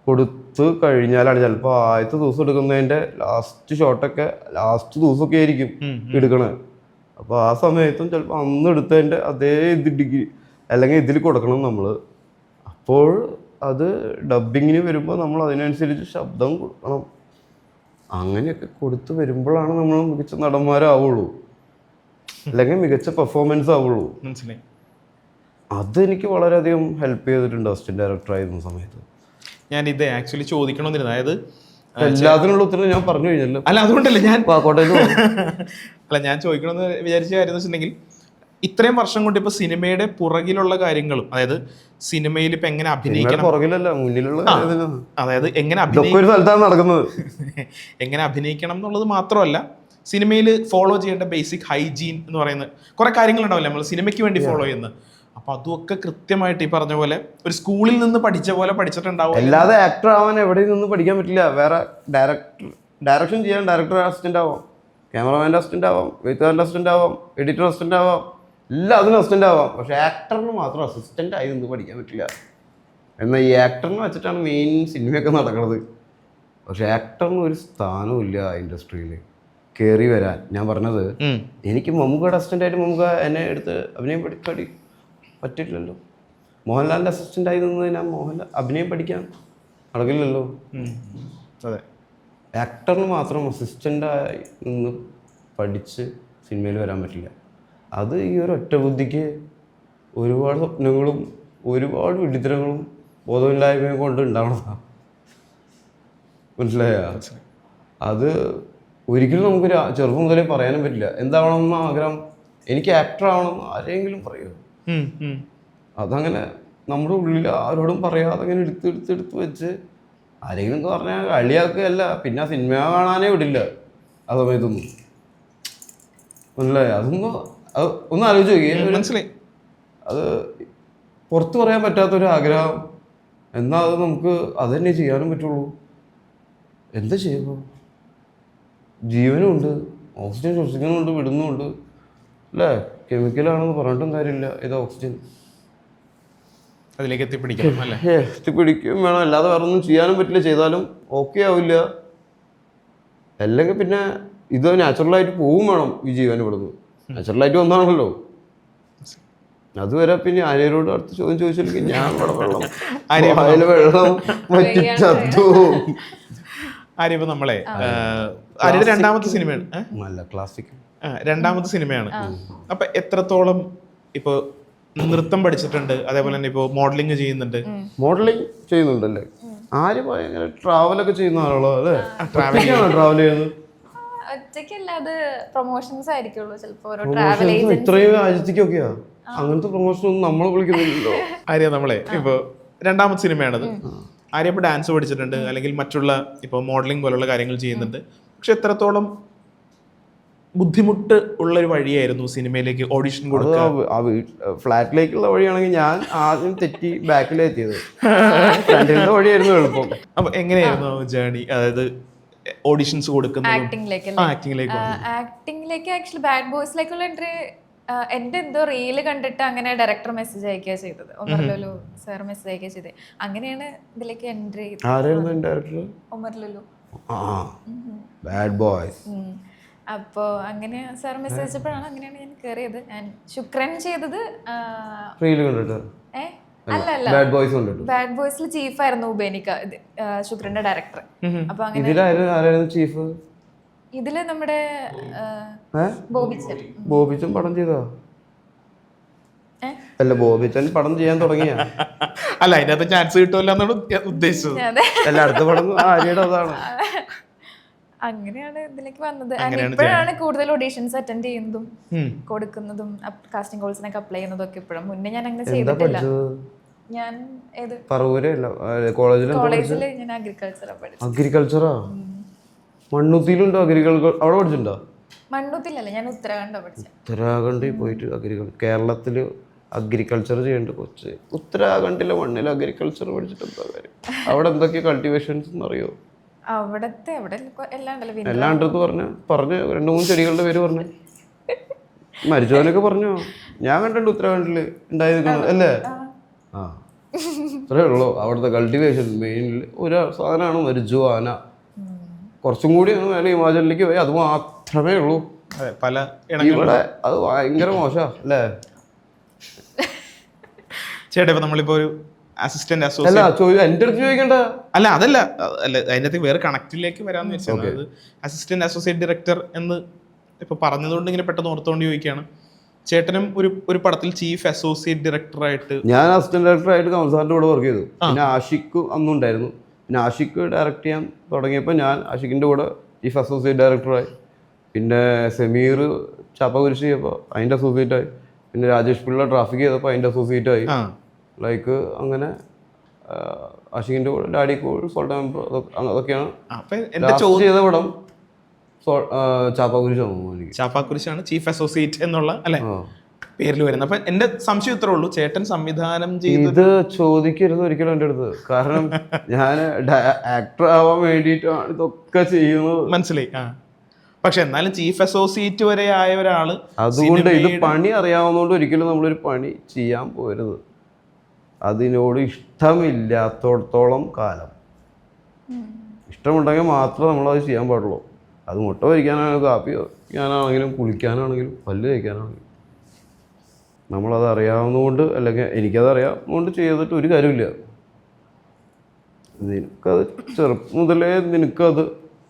കൊടുത്തു കഴിഞ്ഞാലാണ് ചിലപ്പോൾ ആദ്യത്തെ ദിവസം എടുക്കുന്നതിൻ്റെ ലാസ്റ്റ് ഷോട്ടൊക്കെ ലാസ്റ്റ് ദിവസമൊക്കെ ആയിരിക്കും എടുക്കണത്. അപ്പോൾ ആ സമയത്തും ചിലപ്പോൾ അന്ന് എടുത്തതിൻ്റെ അതേ ഡിഗ്രി അല്ലെങ്കിൽ ഇതിൽ കൊടുക്കണം നമ്മൾ. അപ്പോൾ അത് ഡബ്ബിങ്ങിന് വരുമ്പോൾ നമ്മൾ അതിനനുസരിച്ച് ശബ്ദം കൊടുക്കണം. അങ്ങനെയൊക്കെ കൊടുത്ത് വരുമ്പോഴാണ് നമ്മൾ മികച്ച നടന്മാരാവുള്ളൂ, അല്ലെങ്കിൽ മികച്ച പെർഫോമൻസ് ആവുള്ളൂ. മനസ്സിലായി. അതെനിക്ക് വളരെയധികം ഹെൽപ്പ് ചെയ്തിട്ടുണ്ട് അസിസ്റ്റന്റ് ഡയറക്ടർ ആയിരുന്ന സമയത്ത്. ഞാനിത് ആക്ച്വലി ചോദിക്കണമെന്നിരുന്നു. അതായത് എല്ലാത്തിനുള്ള ഉത്തരം ഞാൻ പറഞ്ഞു കഴിഞ്ഞല്ലോ. അല്ല, അതുകൊണ്ടല്ല ഞാൻ കോട്ടയത്ത് അല്ല ഞാൻ ചോദിക്കണമെന്ന് വിചാരിച്ച കാര്യം എന്ന് വെച്ചിട്ടുണ്ടെങ്കിൽ, ഇത്രയും വർഷം കൊണ്ട് ഇപ്പൊ സിനിമയുടെ പുറകിലുള്ള കാര്യങ്ങളും, അതായത് സിനിമയിൽ ഇപ്പൊ എങ്ങനെ അഭിനയിക്കണം, പുറകിലല്ല മുന്നിലുള്ള, അതായത് എങ്ങനെ നടക്കുന്നത് എങ്ങനെ അഭിനയിക്കണം എന്നുള്ളത് മാത്രമല്ല, സിനിമയിൽ ഫോളോ ചെയ്യേണ്ട ബേസിക് ഹൈജീൻ എന്ന് പറയുന്ന കുറെ കാര്യങ്ങളുണ്ടാവില്ല നമ്മൾ സിനിമയ്ക്ക് വേണ്ടി ഫോളോ ചെയ്യുന്നത്. അപ്പൊ അതൊക്കെ കൃത്യമായിട്ട് ഈ പറഞ്ഞ പോലെ ഒരു സ്കൂളിൽ നിന്ന് പഠിച്ച പോലെ പഠിച്ചിട്ടുണ്ടാവും. അല്ലാതെ ആക്ടർ ആവാൻ എവിടെയും നിന്ന് പഠിക്കാൻ പറ്റില്ല. വേറെ ഡയറക്ഷൻ ചെയ്യാൻ ഡയറക്ടർ അസിസ്റ്റന്റ് ആവാം, ക്യാമറമാൻ്റെ അസിസ്റ്റന്റ് ആവാം, എഴുത്തുകാരൻ്റെ അസിസ്റ്റന്റ് ആവാം, എഡിറ്റർ അസിസ്റ്റന്റ് ആവാം, എല്ലാത്തിനും അസിസ്റ്റന്റ് ആവാം. പക്ഷെ ആക്ടറിന് മാത്രം അസിസ്റ്റന്റ് ആയി നിന്ന് പഠിക്കാൻ പറ്റില്ല. എന്നാൽ ഈ ആക്ടറിനെ വെച്ചിട്ടാണ് മെയിൻ സിനിമയൊക്കെ നടക്കുന്നത്. പക്ഷെ ആക്ടറിന് ഒരു സ്ഥാനവും ഇല്ല ഇൻഡസ്ട്രിയിൽ കയറി വരാൻ. ഞാൻ പറഞ്ഞത്, എനിക്ക് മമ്മൂക്കയുടെ അസിസ്റ്റന്റ് ആയിട്ട് മമ്മൂക്ക എന്നെ എടുത്ത് അഭിനയം പഠിക്കാൻ പറ്റില്ലല്ലോ. മോഹൻലാലിൻ്റെ അസിസ്റ്റന്റ് ആയി നിന്ന് ഞാൻ അഭിനയം പഠിക്കാൻ നടക്കില്ലല്ലോ. അതെ, ആക്ടറിന് മാത്രം അസിസ്റ്റൻ്റായി നിന്ന് പഠിച്ച് സിനിമയിൽ വരാൻ പറ്റില്ല. അത് ഈ ഒരു ഒറ്റ ബുദ്ധിക്ക് ഒരുപാട് സ്വപ്നങ്ങളും ഒരുപാട് വിഡിത്തരങ്ങളും ബോധമില്ലായ്മയും കൊണ്ട് ഉണ്ടാവണതാണ്. മനസ്സിലായ? അത് ഒരിക്കലും നമുക്ക് ചെറുപ്പം മുതലേ പറയാനും പറ്റില്ല. എന്താവണമെന്ന് ആഗ്രഹം, എനിക്ക് ആക്ടർ ആവണമെന്ന് ആരെങ്കിലും പറയുമോ? അതങ്ങനെ നമ്മുടെ ഉള്ളിൽ ആരോടും പറയാതെ അങ്ങനെ എടുത്ത് വെച്ച് ആരെങ്കിലും പറഞ്ഞാൽ കളിയാക്കുകയല്ല, പിന്നെ സിനിമ കാണാനേ വിടില്ല ആ സമയത്തൊന്നും. മനസ്സിലായി? ഒന്ന് ആലോചിച്ച് നോക്കിയേ. മനസ്സിലായി. അത് പുറത്ത് പറയാൻ പറ്റാത്തൊരു ആഗ്രഹം, എന്നാൽ അത് നമുക്ക് അത് തന്നെ ചെയ്യാനും പറ്റുള്ളൂ. എന്താ ചെയ്യുമ്പോൾ ജീവനുമുണ്ട്, ഓക്സിജൻ ശ്വസിക്കുന്നുണ്ട്, വിടുന്നുമുണ്ട് അല്ലേ? കെമിക്കലാണെന്ന് പറഞ്ഞിട്ടും കാര്യമില്ല. ഇത് ഓക്സിജൻ അതിലേക്ക് എത്തിപ്പിടിക്കും അല്ലേ? എത്തിപ്പിടിക്കും വേണം, അല്ലാതെ വേറെ ഒന്നും ചെയ്യാനും പറ്റില്ല. ചെയ്താലും ഓക്കെ ആവില്ല. അല്ലെങ്കിൽ പിന്നെ ഇത് നാച്ചുറലായിട്ട് പോവും വേണം. ഈ ജീവൻ ഇവിടുന്ന് നാച്ചുറലായിട്ട് വന്നാണല്ലോ. അതുവരെ പിന്നെ ആര്യരോട് അടുത്ത് ചോദ്യം ചോദിച്ചില്ലെങ്കിൽ ഞാൻ ഇവിടെ വെള്ളം ചത്തു. ആര്യ, ഇപ്പൊ നമ്മളെ ആര്യയുടെ രണ്ടാമത്തെ സിനിമയാണ്, നല്ല ക്ലാസിക് രണ്ടാമത്തെ സിനിമയാണ്. അപ്പൊ എത്രത്തോളം ഇപ്പൊ നൃത്തം പഠിച്ചിട്ടുണ്ട്, അതേപോലെ തന്നെ ഇപ്പൊ മോഡലിംഗ് ചെയ്യുന്നുണ്ട്? മോഡലിംഗ് ചെയ്യുന്നുണ്ടല്ലേ? ആര് ഭയങ്കര ട്രാവലൊക്കെ ചെയ്യുന്ന ആളോ? അല്ലേ? ട്രാവൽ ചെയ്യുന്നത് ഒറ്റയ്ക്കല്ലാതെ പ്രൊമോഷൻസ് ആയിരിക്കുള്ളൂ ചിലപ്പോ. ഇത്രയും ആഴ്ചക്കൊക്കെയാ അങ്ങനത്തെ പ്രൊമോഷൻ ഒന്നും നമ്മളെ വിളിക്കുന്നില്ലല്ലോ. ആര്യ, നമ്മളെ ഇപ്പൊ രണ്ടാമത്തെ സിനിമയാണത്. ആര്യ ഇപ്പൊ ഡാൻസ് പഠിച്ചിട്ടുണ്ട്, അല്ലെങ്കിൽ മറ്റുള്ള ഇപ്പൊ മോഡലിംഗ് പോലുള്ള കാര്യങ്ങൾ ചെയ്യുന്നുണ്ട്. പക്ഷെ എത്രത്തോളം ബുദ്ധിമുട്ട് ഉള്ളൊരു വഴിയായിരുന്നു സിനിമയിലേക്ക് ഓഡിഷൻ കൊടുക്കുക? ഫ്ലാറ്റിലേക്കുള്ള വഴിയാണെങ്കിൽ ഞാൻ ആദ്യം തെറ്റി ബാക്കിലെത്തിയത്. ഫ്രണ്ടിന്റെ വഴിയായിരുന്നു എളുപ്പം. അപ്പൊ എങ്ങനെയായിരുന്നു ജേർണി? അതായത് ഓഡിഷൻസ് കൊടുക്കുന്നത് ആക്ടിംഗിലേക്ക് ആക്ച്വലി ബാഡ് ബോയ്സിലേക്കുള്ള എന്റെ എന്തോ റീല് കണ്ടിട്ട് അങ്ങനെ ഡയറക്ടർ മെസ്സേജ് അയക്കുക ചെയ്തത്. ഒമർലുലു സാർ മെസ്സേജ് അയക്കുക ചെയ്തത്. അങ്ങനെയാണ് ഇതിലേക്ക് എൻട്രി ചെയ്തത്. ഒമർലുലു ആ ബാഡ് ബോയ്സ്. അപ്പോൾ അങ്ങനെ സാർ മെസ്സേജ് അയച്ചപ്പോഴാണ് അങ്ങനെയാണ് ഞാൻ കയറിയത്. ഞാൻ ശുക്രൻ ചെയ്തത് റീല് കണ്ടിട്ട് അല്ല അല്ല ബാഡ് ബോയ്സ് കണ്ടിട്ട്. ബാഡ് ബോയ്സിൽ ചീഫായിരുന്നു ഉപേനിക്ക, ശുക്രന്റെ ഡയറക്ടർ. അപ്പൊ അങ്ങനെ ഇതിലായിരുന്നു ചീഫ്? ഇതില് നമ്മുടെ ബോബിച്ചൻ. ബോബിച്ചൻ പടം ചെയ്താ? അല്ല, ബോബിച്ചൻ പടം ചെയ്യാൻ തുടങ്ങിയ അല്ല, അതിനകത്ത് ചാൻസ് കിട്ടുമല്ലോ എന്നാണ് ഉദ്ദേശിച്ചത്. അല്ല, അടുത്ത പടം ആര്യയുടെ അതാണ്. അങ്ങനെയാണ് ഇതിലേക്ക് വന്നത്. ഇപ്പോഴാണ് കൂടുതൽ ഓഡീഷൻസ് അറ്റൻഡ് ചെയ്യുന്നതും കൊടുക്കുന്നതും കാസ്റ്റിംഗ് കോൾസിനൊക്കെ അപ്ലൈ ചെയ്യുന്നതും ഒക്കെ. ഇപ്പോഴും മുന്നേ ഞാൻ അങ്ങനെ ചെയ്തിട്ടില്ല. ഞാൻ ഏത് കോളേജിൽ ഞാൻ അഗ്രികൾച്ചറാണ് പഠിച്ചത്. അഗ്രികൾച്ചറാ? മണ്ണുത്തിയിലുണ്ടോ അഗ്രികൾച്ചർ? അവിടെ പഠിച്ചിട്ടുണ്ടോ? മണ്ണുത്തിലല്ല, ഞാൻ ഉത്തരാഖണ്ഡാണ് പഠിച്ചത്. ഉത്തരാഖണ്ഡിൽ പോയിട്ട് കേരളത്തിൽ അഗ്രികൾച്ചർ ചെയ്യേണ്ട കൊച്ച് ഉത്തരാഖണ്ഡിലെ മണ്ണിൽ അഗ്രികൾച്ചർ പഠിച്ചിട്ട് എന്താ കാര്യം? അവിടെ എന്തൊക്കെയാ കൾട്ടിവേഷൻസ് എന്നറിയോ? അവിടത്തെ എല്ലാം ഉണ്ടെന്ന് പറഞ്ഞു 2-3 ചെടികളുടെ പേര് പറഞ്ഞു. മരിച്ചവനൊക്കെ പറഞ്ഞു. ഞാൻ കണ്ടിട്ടുണ്ട് ഉത്തരാഖണ്ഡില് ഉണ്ടായിരിക്കുന്നത് അല്ലേ? ആ, അത്രേ ഉള്ളൂ. അവിടുത്തെ കൾട്ടിവേഷൻ മെയിനിൽ ഒരു സാധനമാണ് മരിജുവാന. കുറച്ചും കൂടി മേലെ ഹിമാചലിലേക്ക് പോയി, അത് മാത്രമേ ഉള്ളൂ. പല ഇവിടെ അത് ഭയങ്കര മോശം അല്ലേ ചേട്ടാ? ഇപ്പൊ നമ്മളിപ്പോ ഒരു അസിസ്റ്റന്റ് അല്ല, എന്റെ അടുത്ത് ചോദിക്കണ്ട. അല്ല, അതല്ല, അല്ല, അതിനകത്ത് വേറെ കണക്റ്റിലേക്ക് വരാന്ന് വെച്ചാൽ അസിസ്റ്റന്റ് അസോസിയേറ്റ് ഡയറക്ടർ എന്ന് ഇപ്പൊ പറഞ്ഞതുകൊണ്ട് ഇങ്ങനെ പെട്ടെന്ന് ഓർത്തുകൊണ്ട് ചോദിക്കുകയാണ്. ചേട്ടനും ഒരു പടത്തിൽ ചീഫ് അസോസിയേറ്റ് ഡയറക്ടറായിട്ട്. ഞാൻ അസിസ്റ്റന്റ് ഡയറക്ടറായിട്ട് കമൽസാറിന്റെ കൂടെ വർക്ക് ചെയ്തു. പിന്നെ ആഷിഖ് അന്നുണ്ടായിരുന്നു. പിന്നെ ആഷിഖ് ഡയറക്ട് ചെയ്യാൻ തുടങ്ങിയപ്പോൾ ഞാൻ ആഷിഖിന്റെ കൂടെ ചീഫ് അസോസിയേറ്റ് ഡയറക്ടറായി. പിന്നെ സമീർ ചാപ്പകുരിശി ചെയ്തപ്പോൾ അതിന്റെ അസോസിയേറ്റായി. പിന്നെ രാജേഷ് പിള്ള ട്രാഫിക് ചെയ്തപ്പോൾ അതിന്റെ അസോസിയേറ്റായി. ലൈക്ക് അങ്ങനെ ആഷിഖിന്റെ കൂടെ ഡാഡി കോൾ സോൾട്ട് മെമ്പർ അതൊക്കെയാണ് ചെയ്ത പടം. ചാപ്പാക്കുരിശാണ് ചീഫ് അസോസിയേറ്റ് എന്നുള്ള അല്ലെ പേരിൽ വരുന്നത്. അപ്പൊ എന്റെ സംശയം ഇത്രേ ഉള്ളൂ, ചേട്ടൻ സംവിധാനം ചെയ്ത് ഇത് ചോദിക്കരുത് ഒരിക്കലും എൻ്റെ അടുത്ത്. കാരണം ഞാൻ ആക്ടർ ആവാൻ വേണ്ടിയിട്ടാണ് ഇതൊക്കെ ചെയ്യുന്നത്. മനസ്സിലായി. പക്ഷെ എന്നാലും ചീഫ് അസോസിയേറ്റ് വരെ ആയ ഒരാള്, അതുകൊണ്ട് ഇത് പണി അറിയാവുന്നതുകൊണ്ട് ഒരിക്കലും നമ്മളൊരു പണി ചെയ്യാൻ പോരുത്. അതിനോട് ഇഷ്ടമില്ലാത്തോടത്തോളം കാലം, ഇഷ്ടമുണ്ടെങ്കിൽ മാത്രമേ നമ്മളത് ചെയ്യാൻ പാടുള്ളൂ. അത് മുട്ട വരിക്കാനാണെങ്കിലും കാപ്പി വയ്ക്കാനാണെങ്കിലും കുളിക്കാനാണെങ്കിലും പല്ല് തേക്കാനാണെങ്കിലും നമ്മളത് അറിയാവുന്നതുകൊണ്ട്, അല്ലെങ്കിൽ എനിക്കത് അറിയാവുന്നതുകൊണ്ട് ചെയ്തിട്ട് ഒരു കാര്യമില്ല. നിനക്കത് ചെറുപ്പം മുതലേ നിനക്കത്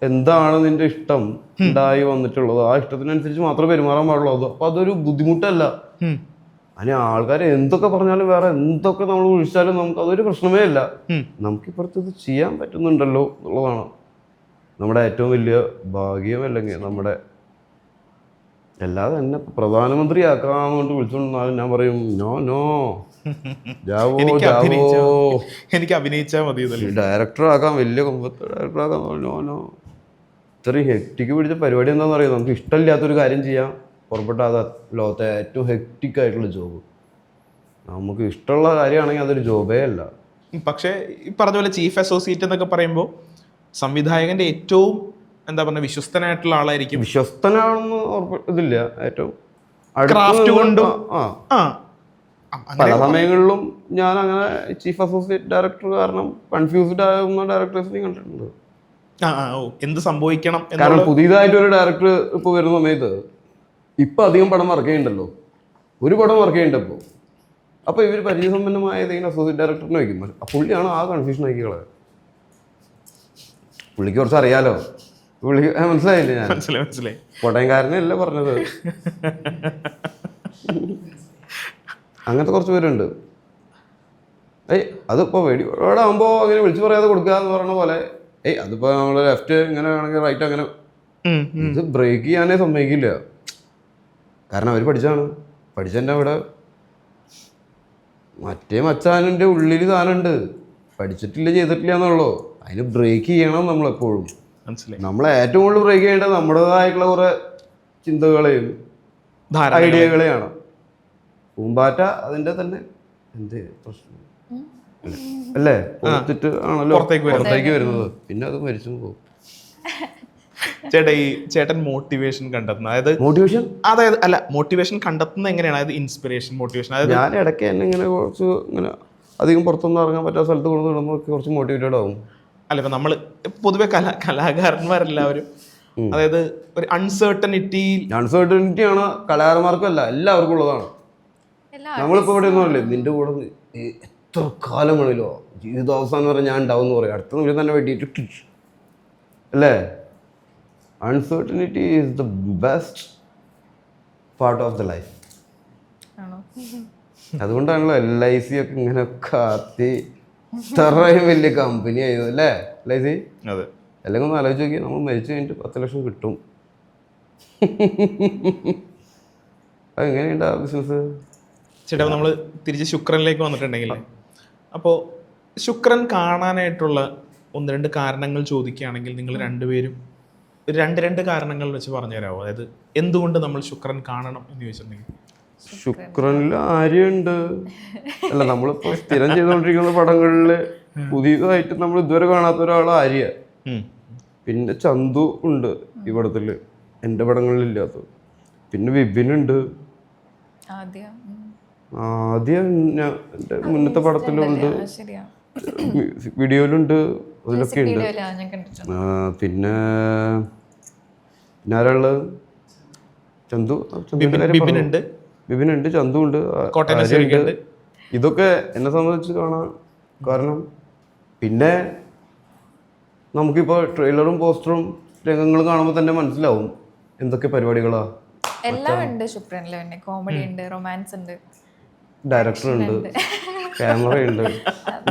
എന്താണ് നിന്റെ ഇഷ്ടം ഉണ്ടായി വന്നിട്ടുള്ളത്, ആ ഇഷ്ടത്തിനനുസരിച്ച് മാത്രമേ പെരുമാറാൻ പാടുള്ളൂ. അപ്പോൾ അതൊരു ബുദ്ധിമുട്ടല്ല. അതിന് ആൾക്കാർ എന്തൊക്കെ പറഞ്ഞാലും വേറെ എന്തൊക്കെ നമ്മൾ വിളിച്ചാലും നമുക്ക് അതൊരു പ്രശ്നമേ അല്ല. നമുക്കിപ്പുറത്ത് ഇത് ചെയ്യാൻ പറ്റുന്നുണ്ടല്ലോ എന്നുള്ളതാണ് നമ്മുടെ ഏറ്റവും വലിയ ഭാഗ്യം. അല്ലെങ്കിൽ നമ്മുടെ അല്ലാതെ എന്നെ പ്രധാനമന്ത്രി ആക്കാന്നുകൊണ്ട് വിളിച്ചോണ്ടാലും ഞാൻ പറയും നോ നോ, ജാവോ ജാവോ, എനിക്ക് അഭിനയിച്ചാൽ മതി. ഡയറക്ടർ ആക്കാൻ, വലിയ കൊമ്പത്ത് ഡയറക്ടർ ആക്കാൻ നോ നോ. ഇത്രയും ഹെക്റ്റിക്ക് പിടിച്ച പരിപാടി എന്താണെന്ന് അറിയാം. നമുക്ക് ഇഷ്ടമില്ലാത്തൊരു കാര്യം ചെയ്യാൻ പുറപ്പെട്ട അത് ലോകത്തെ ഏറ്റവും ഹെക്റ്റിക് ആയിട്ടുള്ള ജോബ്. നമുക്ക് ഇഷ്ടമുള്ള കാര്യമാണെങ്കിൽ അതൊരു ജോബേ അല്ല. പക്ഷേ ഈ പറഞ്ഞ പോലെ ചീഫ് അസോസിയേറ്റ് എന്നൊക്കെ പറയുമ്പോൾ സംവിധായകന്റെ ഏറ്റവും എന്താ പറയുക വിശ്വസ്തനായിട്ടുള്ള ആളായിരിക്കും. വിശ്വസ്തനാണെന്ന് ഇതില്ല, ഏറ്റവും ക്രാഫ്റ്റ് കൊണ്ടും പല സമയങ്ങളിലും ഞാൻ അങ്ങനെ ചീഫ് അസോസിയേറ്റ് ഡയറക്ടർ കാരണം കൺഫ്യൂസ്ഡ് ആകുന്ന ഡയറക്ടേഴ്സിനെ കണ്ടിട്ടുണ്ട്. എന്ത് സംഭവിക്കണം. കാരണം പുതിയതായിട്ടൊരു ഡയറക്ടർ ഇപ്പോൾ വരുന്ന സമയത്ത് ഇപ്പം അധികം പടം വർക്ക് ചെയ്യുന്നുണ്ടല്ലോ, ഒരു പടം വർക്ക് ചെയ്യുന്നുണ്ട്. അപ്പോൾ ഇവർ പരിചയസമ്പന്നമായ ഏതെങ്കിലും അസോസിയേറ്റ് ഡയറക്ടറിനെ വയ്ക്കും. പുള്ളിയാണ് ആ കൺഫ്യൂഷൻ ആക്കി കളയുക. പുള്ളിക്ക് കുറച്ച് അറിയാലോ. പുള്ളി മനസ്സിലായില്ലേ? ഞാൻ മനസ്സിലായി. കോട്ടയംകാരനല്ല പറഞ്ഞത്. അങ്ങനത്തെ കുറച്ച് പേരുണ്ട്. അതിപ്പോൾ വേടാകുമ്പോൾ അങ്ങനെ വിളിച്ചു പറയാതെ കൊടുക്കുക എന്ന് പറയുന്ന പോലെ, അതിപ്പോൾ നമ്മൾ ലെഫ്റ്റ് ഇങ്ങനെ ആണെങ്കിൽ റൈറ്റ് അങ്ങനെ, ഇത് ബ്രേക്ക് ചെയ്യാനേ സമ്മതിക്കില്ല. കാരണം അവർ പഠിച്ചതിൻ്റെ അവിടെ മറ്റേ മച്ചാനിൻ്റെ ഉള്ളിൽ സാധനമുണ്ട്, പഠിച്ചിട്ടില്ല ചെയ്തിട്ടില്ല എന്നുള്ളൂ. അതിന് ബ്രേക്ക് ചെയ്യണം നമ്മളെപ്പോഴും. നമ്മളെ ഏറ്റവും കൂടുതൽ ബ്രേക്ക് ചെയ്യേണ്ടത് നമ്മുടേതായിട്ടുള്ള കുറേ ചിന്തകളെയും ഐഡിയകളെയാണ്. പൂമ്പാറ്റ അതിൻ്റെ തന്നെ എന്ത് പ്രശ്നം അല്ലേ, പുറത്തിട്ട് ആണല്ലോ പുറത്തേക്ക് വരുന്നത്, പിന്നെ അത് മരിച്ചു പോകും. ചേട്ടൻ മോട്ടിവേഷൻ കണ്ടെത്തുന്ന, മോട്ടിവേഷൻ കണ്ടെത്തുന്നത് എങ്ങനെയാണ്? അതായത് ഇൻസ്പിറേഷൻ, മോട്ടിവേഷൻ. അതായത് ഞാൻ ഇടയ്ക്ക് എന്നെ ഇങ്ങനെ കുറച്ച് ഇങ്ങനെ അധികം പുറത്തൊന്നും ഇറങ്ങാൻ പറ്റാത്ത സ്ഥലത്ത് കൊണ്ടുവന്ന് കുറച്ച് മോട്ടിവേറ്റഡ് ആവും. അല്ല, ഇപ്പം നമ്മൾ പൊതുവെ കലാകാരന്മാരെല്ലാവരും അതായത് ഒരു അൺസർട്ടനിറ്റിയാണ് കലാകാരന്മാർക്കല്ല എല്ലാവർക്കും ഉള്ളതാണ്. നമ്മളിപ്പോ ഇവിടെ ഒന്നുമല്ലേ നിന്റെ കൂടെ എത്ര കാലം വേണമല്ലോ ജീവിതാവസാനം വരെ ഞാൻ ഉണ്ടാവും എന്ന് പറയും. അടുത്ത നിമിഷം തന്നെ വെട്ടിയിട്ട് അല്ലേ? Uncertainty is the best part of the life. അതുകൊണ്ടാണല്ലോ LIC ഒക്കെ ഇങ്ങനെ കാത്തി ഇത്രയും വലിയ കമ്പനി ആയത് അല്ലേ LIC? അതെ. അല്ലെങ്കിൽ ഒന്ന് ആലോചിച്ച് നോക്കി, നമ്മൾ മരിച്ചു കഴിഞ്ഞിട്ട് 10 ലക്ഷം കിട്ടും. അതെങ്ങനെയുണ്ട് ആ ബിസിനസ്? ചേട്ടാ നമ്മൾ തിരിച്ച് ശുക്രനിലേക്ക് വന്നിട്ടുണ്ടെങ്കിൽ, അപ്പോൾ ശുക്രൻ കാണാനായിട്ടുള്ള 1-2 കാരണങ്ങൾ ചോദിക്കുകയാണെങ്കിൽ നിങ്ങൾ രണ്ടുപേരും 2 കാരണങ്ങൾ വെച്ച് പറഞ്ഞു തരാമോ? അതായത് എന്തുകൊണ്ട് നമ്മൾ ശുക്രൻ കാണണം എന്ന് ചോദിച്ചിട്ടുണ്ടെങ്കിൽ. ശുക്രനിൽ ആര്യയുണ്ട്. അല്ല, നമ്മളിപ്പോ സ്ഥിരം ചെയ്തുകൊണ്ടിരിക്കുന്ന പടങ്ങളില് പുതിയതായിട്ട് നമ്മൾ ഇതുവരെ കാണാത്ത ഒരാൾ ആര്യ. പിന്നെ ചന്തു ഉണ്ട് ഇവിടത്തില്, എൻ്റെ പടങ്ങളിലില്ലാത്തത്. പിന്നെ വിപിനുണ്ട്. ആദ്യം എൻ്റെ മുന്നത്തെ പടത്തിലുണ്ട്, വീഡിയോയിലുണ്ട്, അതിലൊക്കെ ഉണ്ട്. പിന്നെ ആരാളുള്ളത്? ബിബിനുണ്ട്, ചന്തു ഉണ്ട്, ഇതൊക്കെ എന്നെ സംബന്ധിച്ച് കാണാൻ കാരണം. പിന്നെ നമുക്കിപ്പോൾ ട്രെയിലറും പോസ്റ്ററും രംഗങ്ങളും കാണുമ്പോൾ തന്നെ മനസ്സിലാവും എന്തൊക്കെ പരിപാടികളാ. എല്ലാം ഉണ്ട് ശുക്രനിൽ. തന്നെ കോമഡി ഉണ്ട്, റൊമാൻസ് ഉണ്ട്, ഡയറക്ടർ ഉണ്ട്, ക്യാമറ ഉണ്ട്,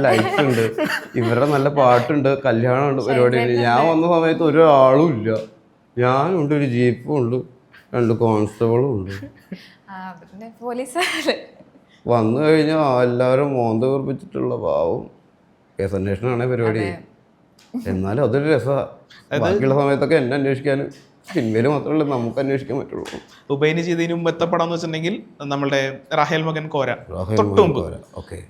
ലൈറ്റ്സ് ഉണ്ട്, ഇവരുടെ നല്ല പാട്ടുണ്ട്, കല്യാണമുണ്ട്, പരിപാടിയുണ്ട്. ഞാൻ വന്ന സമയത്ത് ഒരാളും ഇല്ല. ഞാനുണ്ട്, ഒരു ജീപ്പും ഉണ്ട്, 2 കോൺസ്റ്റബിളും ഉണ്ട്. വന്നു കഴിഞ്ഞാൽ എല്ലാവരും മോന്ത കുറിപ്പിച്ചിട്ടുള്ള പാവം കേസ് അന്വേഷണമാണേ പരിപാടി. എന്നാലും അതൊരു രസമാണ്. ബാക്കിയുള്ള സമയത്തൊക്കെ എന്നെ അന്വേഷിക്കാനും സിനിമയിൽ മാത്രമല്ല നമുക്ക് അന്വേഷിക്കാൻ പറ്റുള്ളൂ. ഉബൈന് ചെയ്തതിന് മുമ്പത്തെ പടം എന്ന് വെച്ചിട്ടുണ്ടെങ്കിൽ നമ്മുടെ റാഹേൽ മകൻ കോര, തൊട്ടുമുമ്പ്.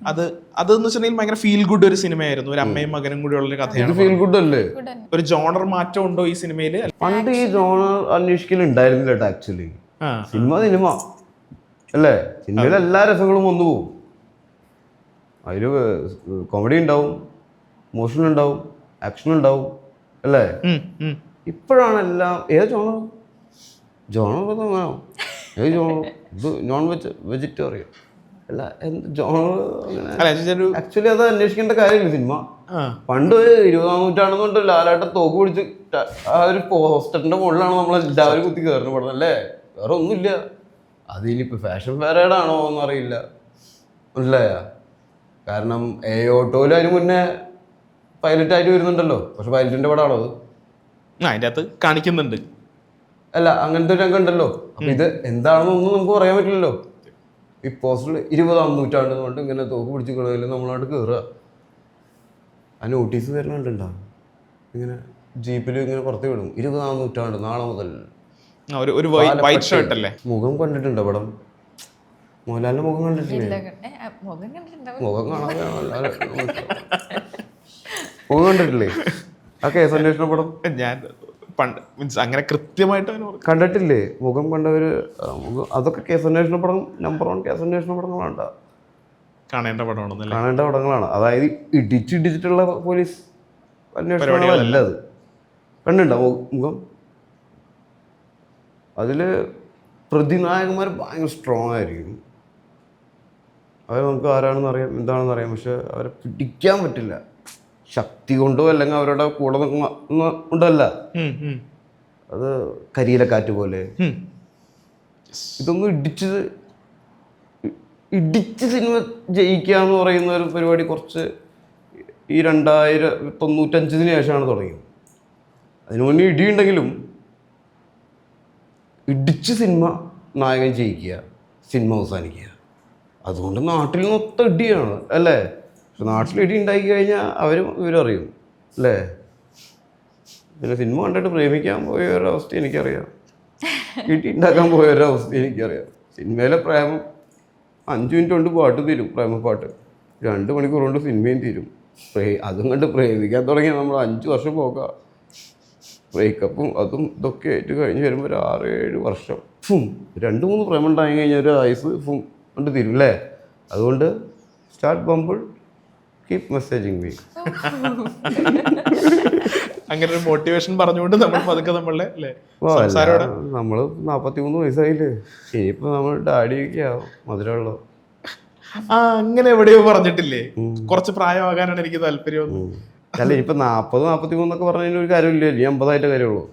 അതെന്ന് വെച്ചിട്ടുണ്ടെങ്കിൽ ഭയങ്കര ഫീൽ ഗുഡ് ഒരു സിനിമയായിരുന്നു. ഒരു അമ്മയും മകനും കൂടി ഉള്ളൊരു കഥയാണ്. ഫീൽ ഗുഡ് അല്ലേ? ഒരു ജോണർ മാറ്റം ഉണ്ടോ ഈ സിനിമയിൽ? പണ്ട് ഈ ജോണർ അന്വേഷിക്കലുണ്ടായിരുന്നില്ല കേട്ടോ. ആക്ച്വലി സിനിമ അല്ലേ? സിനിമയിൽ എല്ലാ രസങ്ങളും വന്നു പോകും. അതിൽ കോമഡി ഉണ്ടാവും, ഇമോഷണൽ ഉണ്ടാവും, ആക്ഷൻ ഉണ്ടാവും അല്ലേ? ഇപ്പോഴാണ് എല്ലാം ഏത് ജോണർ വേണോ? ഏത് ജോണർ? ഇത് നോൺ വെജിറ്റേറിയൻ അല്ല, എന്ത് ജോണർ? അങ്ങനെ ആക്ച്വലി അത് അന്വേഷിക്കേണ്ട കാര്യമില്ല സിനിമ. പണ്ട് 20-ാം നൂറ്റാണ്ടെന്നുണ്ട് ലാലാട്ട തോക്ക് പിടിച്ച് ആ ഒരു പോസ്റ്ററിന്റെ മുകളിലാണ് നമ്മൾ എല്ലാവരും കുത്തി കയറുന്ന പടം അല്ലേ? വേറെ ഒന്നുമില്ല. അതിനിപ്പോൾ ഫാഷൻ പാരേഡാണോ എന്നറിയില്ല അല്ലേ? കാരണം ഓട്ടോയിൽ അതിന് മുന്നേ പൈലറ്റായിട്ട് വരുന്നുണ്ടല്ലോ. പക്ഷെ പൈലറ്റിന്റെ പടമാണോ അത്? അതിൻ്റെ അകത്ത് കാണിക്കുന്നുണ്ട്. അല്ല, അങ്ങനത്തെ ഒരു രംഗം ഉണ്ടല്ലോ. അപ്പൊ ഇത് എന്താണെന്നൊന്നും നമുക്ക് പറയാൻ പറ്റില്ലല്ലോ. ഈ പോസ്റ്ററിൽ 20-ാം നൂറ്റാണ്ട് കൊണ്ട് ഇങ്ങനെ തോക്ക് പിടിച്ച് കളയിൽ നമ്മളായിട്ട് കയറുക. ആ നോട്ടീസ് വരുന്നുണ്ടോ? ഇങ്ങനെ ജീപ്പിൽ ഇങ്ങനെ പുറത്ത് വിടും, 20-ാം നൂറ്റാണ്ട് നാളെ മുതൽ. മുഖം കണ്ടിട്ടുണ്ടോ പടം? മോഹൻലാലിന്റെ മുഖം കണ്ടിട്ടില്ലേ? മുഖം കണ്ടിട്ടില്ലേ? ആ കേസ് അന്വേഷണ പടം ഞാൻ പണ്ട് അങ്ങനെ കൃത്യമായിട്ട് കണ്ടിട്ടില്ലേ? മുഖം കണ്ടവര് അതൊക്കെ കേസ് അന്വേഷണ പടം നമ്പർ 1 കേസ് അന്വേഷണ പടങ്ങളാണ്. കാണേണ്ട പടങ്ങളാണ്. അതായത് ഇടിച്ചിട്ടുള്ള പോലീസ് അന്വേഷണങ്ങളല്ല അത്. കണ്ടിട്ടുണ്ടോ മുഖം? അതില് പ്രതിനായകന്മാർ ഭയങ്കര സ്ട്രോങ് ആയിരിക്കും. അവർ നമുക്ക് ആരാണെന്ന് അറിയാം, എന്താണെന്ന് അറിയാം, പക്ഷെ അവരെ പിടിക്കാൻ പറ്റില്ല. ശക്തി കൊണ്ടോ അല്ലെങ്കിൽ അവരുടെ കൂടെ നിൽക്കുന്ന കൊണ്ടല്ല. അത് കരിയിലക്കാറ്റ് പോലെ. ഇതൊന്നും ഇടിച്ച് സിനിമ ജയിക്കുക എന്ന് പറയുന്ന ഒരു പരിപാടി കുറച്ച് ഈ 1995 ശേഷമാണ് തുടങ്ങിയത്. അതിനു മുന്നേ ഇടിയുണ്ടെങ്കിലും ഇടിച്ച് സിനിമ നായകൻ ജയിക്കുക, സിനിമ അവസാനിക്കുക. അതുകൊണ്ട് നാട്ടിൽ മൊത്തം ഇടിയാണ് അല്ലേ? പക്ഷെ നാട്ടിൽ ഇടി ഉണ്ടാക്കി കഴിഞ്ഞാൽ ഇവരറിയും അല്ലേ? പിന്നെ സിനിമ കണ്ടിട്ട് പ്രേമിക്കാൻ പോയ ഒരവസ്ഥ എനിക്കറിയാം, ഇടി ഉണ്ടാക്കാൻ പോയ ഒരവസ്ഥ എനിക്കറിയാം. സിനിമയിലെ പ്രേമം 5 മിനിറ്റ് കൊണ്ട് പാട്ട് തീരും, പ്രേമപ്പാട്ട്. 2 മണിക്കൂർ കൊണ്ട് സിനിമയും തീരും. അതും കണ്ട് പ്രേമിക്കാൻ തുടങ്ങിയാൽ നമ്മൾ 5 വർഷം പോകാം. ബ്രേക്കപ്പും അതും ഇതൊക്കെ ആയിട്ട് കഴിഞ്ഞ് വരുമ്പോൾ ഒരു 6-7 വർഷം 2-3 പ്രേമം ഉണ്ടായി കഴിഞ്ഞാൽ ഒരു ആയുസ് കൊണ്ട് തീരും അല്ലേ? അതുകൊണ്ട് start Bumble, keep messaging me. അങ്ങനെ ഒരു മോട്ടിവേഷൻ പറഞ്ഞുകൊണ്ട് നമ്മൾ പതുക്കെ നമ്മളുടെ അല്ലേ സംസാരം നമ്മള് 43 വയസ്സായില്ലേ, ഇനിയിപ്പോ നമ്മൾ ഡാഡിയൊക്കെ ആവും മധുരമുള്ളൂ. അങ്ങനെ എവിടെയോ പറഞ്ഞിട്ടില്ലേ കുറച്ച് പ്രായമാകാനാണ് എനിക്ക് താല്പര്യം. അല്ല ഇനിയിപ്പോ 40-43 പറഞ്ഞതിന് ഒരു കാര്യമില്ല, ഇനി 50 കാര്യമുള്ളൂ.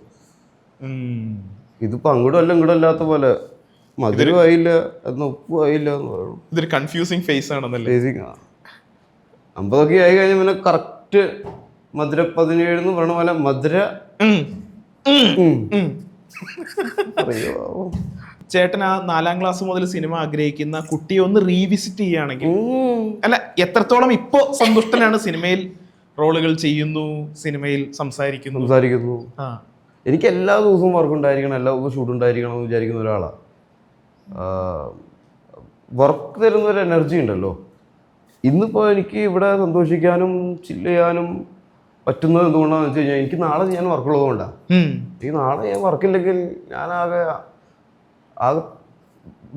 ഇതിപ്പോ അങ്ങോട്ടും അല്ല ഇങ്ങോട്ടും അല്ലാത്ത പോലെ മധുരം ആയില്ല എന്ന് ഉപ്പും ആയില്ല എന്ന് പറയുള്ളൂ. ഇതൊരു കൺഫ്യൂസിങ് ഫേസ് ആണെന്നല്ലേ. 50 ആയി കഴിഞ്ഞാൽ പിന്നെ കറക്റ്റ് മധുര 17 എന്ന് പറഞ്ഞ പോലെ മധുര. ചേട്ടൻ ആ 4ാം ക്ലാസ് മുതൽ സിനിമ ആഗ്രഹിക്കുന്ന കുട്ടിയെ ഒന്ന് റീവിസിറ്റ് ചെയ്യുകയാണെങ്കിൽ, അല്ല എത്രത്തോളം ഇപ്പോ സന്തുഷ്ടനാണ്? സിനിമയിൽ റോളുകൾ ചെയ്യുന്നു, സിനിമയിൽ സംസാരിക്കുന്നു. എനിക്ക് എല്ലാ ദിവസവും വർക്ക് ഉണ്ടായിരിക്കണം, എല്ലാ ദിവസവും ഷൂട്ട് ഉണ്ടായിരിക്കണം എന്ന് വിചാരിക്കുന്ന ഒരാളാണ്. വർക്ക് തരുന്നൊരു എനർജി ഉണ്ടല്ലോ. ഇന്നിപ്പോൾ എനിക്ക് ഇവിടെ സന്തോഷിക്കാനും ചില്ല് ചെയ്യാനും പറ്റുന്നത് എന്തുകൊണ്ടാണെന്ന് വെച്ച് കഴിഞ്ഞാൽ എനിക്ക് നാളെ ചെയ്യാൻ വർക്കുള്ളത് കൊണ്ടാണ്. ഈ നാളെ ഞാൻ വർക്കില്ലെങ്കിൽ ഞാനാകെ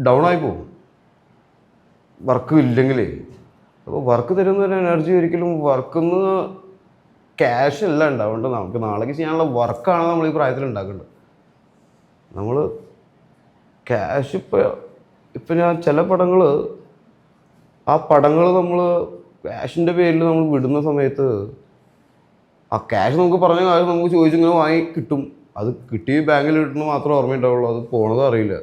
ഡൗൺ ആയി പോകും വർക്ക് ഇല്ലെങ്കിലേ. അപ്പോൾ വർക്ക് തരുന്നൊരു എനർജി ഒരിക്കലും വർക്കിന്ന് ക്യാഷ് അല്ല ഉണ്ടാവേണ്ടത്, നമുക്ക് നാളേക്ക് ചെയ്യാനുള്ള വർക്കാണ് നമ്മൾ ഈ പ്രായത്തിൽ ഉണ്ടാക്കേണ്ടത്. നമ്മൾ ക്യാഷ് ഇപ്പം ഞാൻ ചില പടങ്ങൾ നമ്മൾ ക്യാഷിൻ്റെ പേരിൽ നമ്മൾ വിടുന്ന സമയത്ത് ആ ക്യാഷ് നമുക്ക് പറഞ്ഞ കാര്യം നമുക്ക് ചോദിച്ചിങ്ങനെ വാങ്ങി കിട്ടും. അത് കിട്ടി ബാങ്കിൽ കിട്ടുന്നത് മാത്രമേ ഓർമ്മയുണ്ടാവുള്ളൂ, അത് പോണതും അറിയില്ല.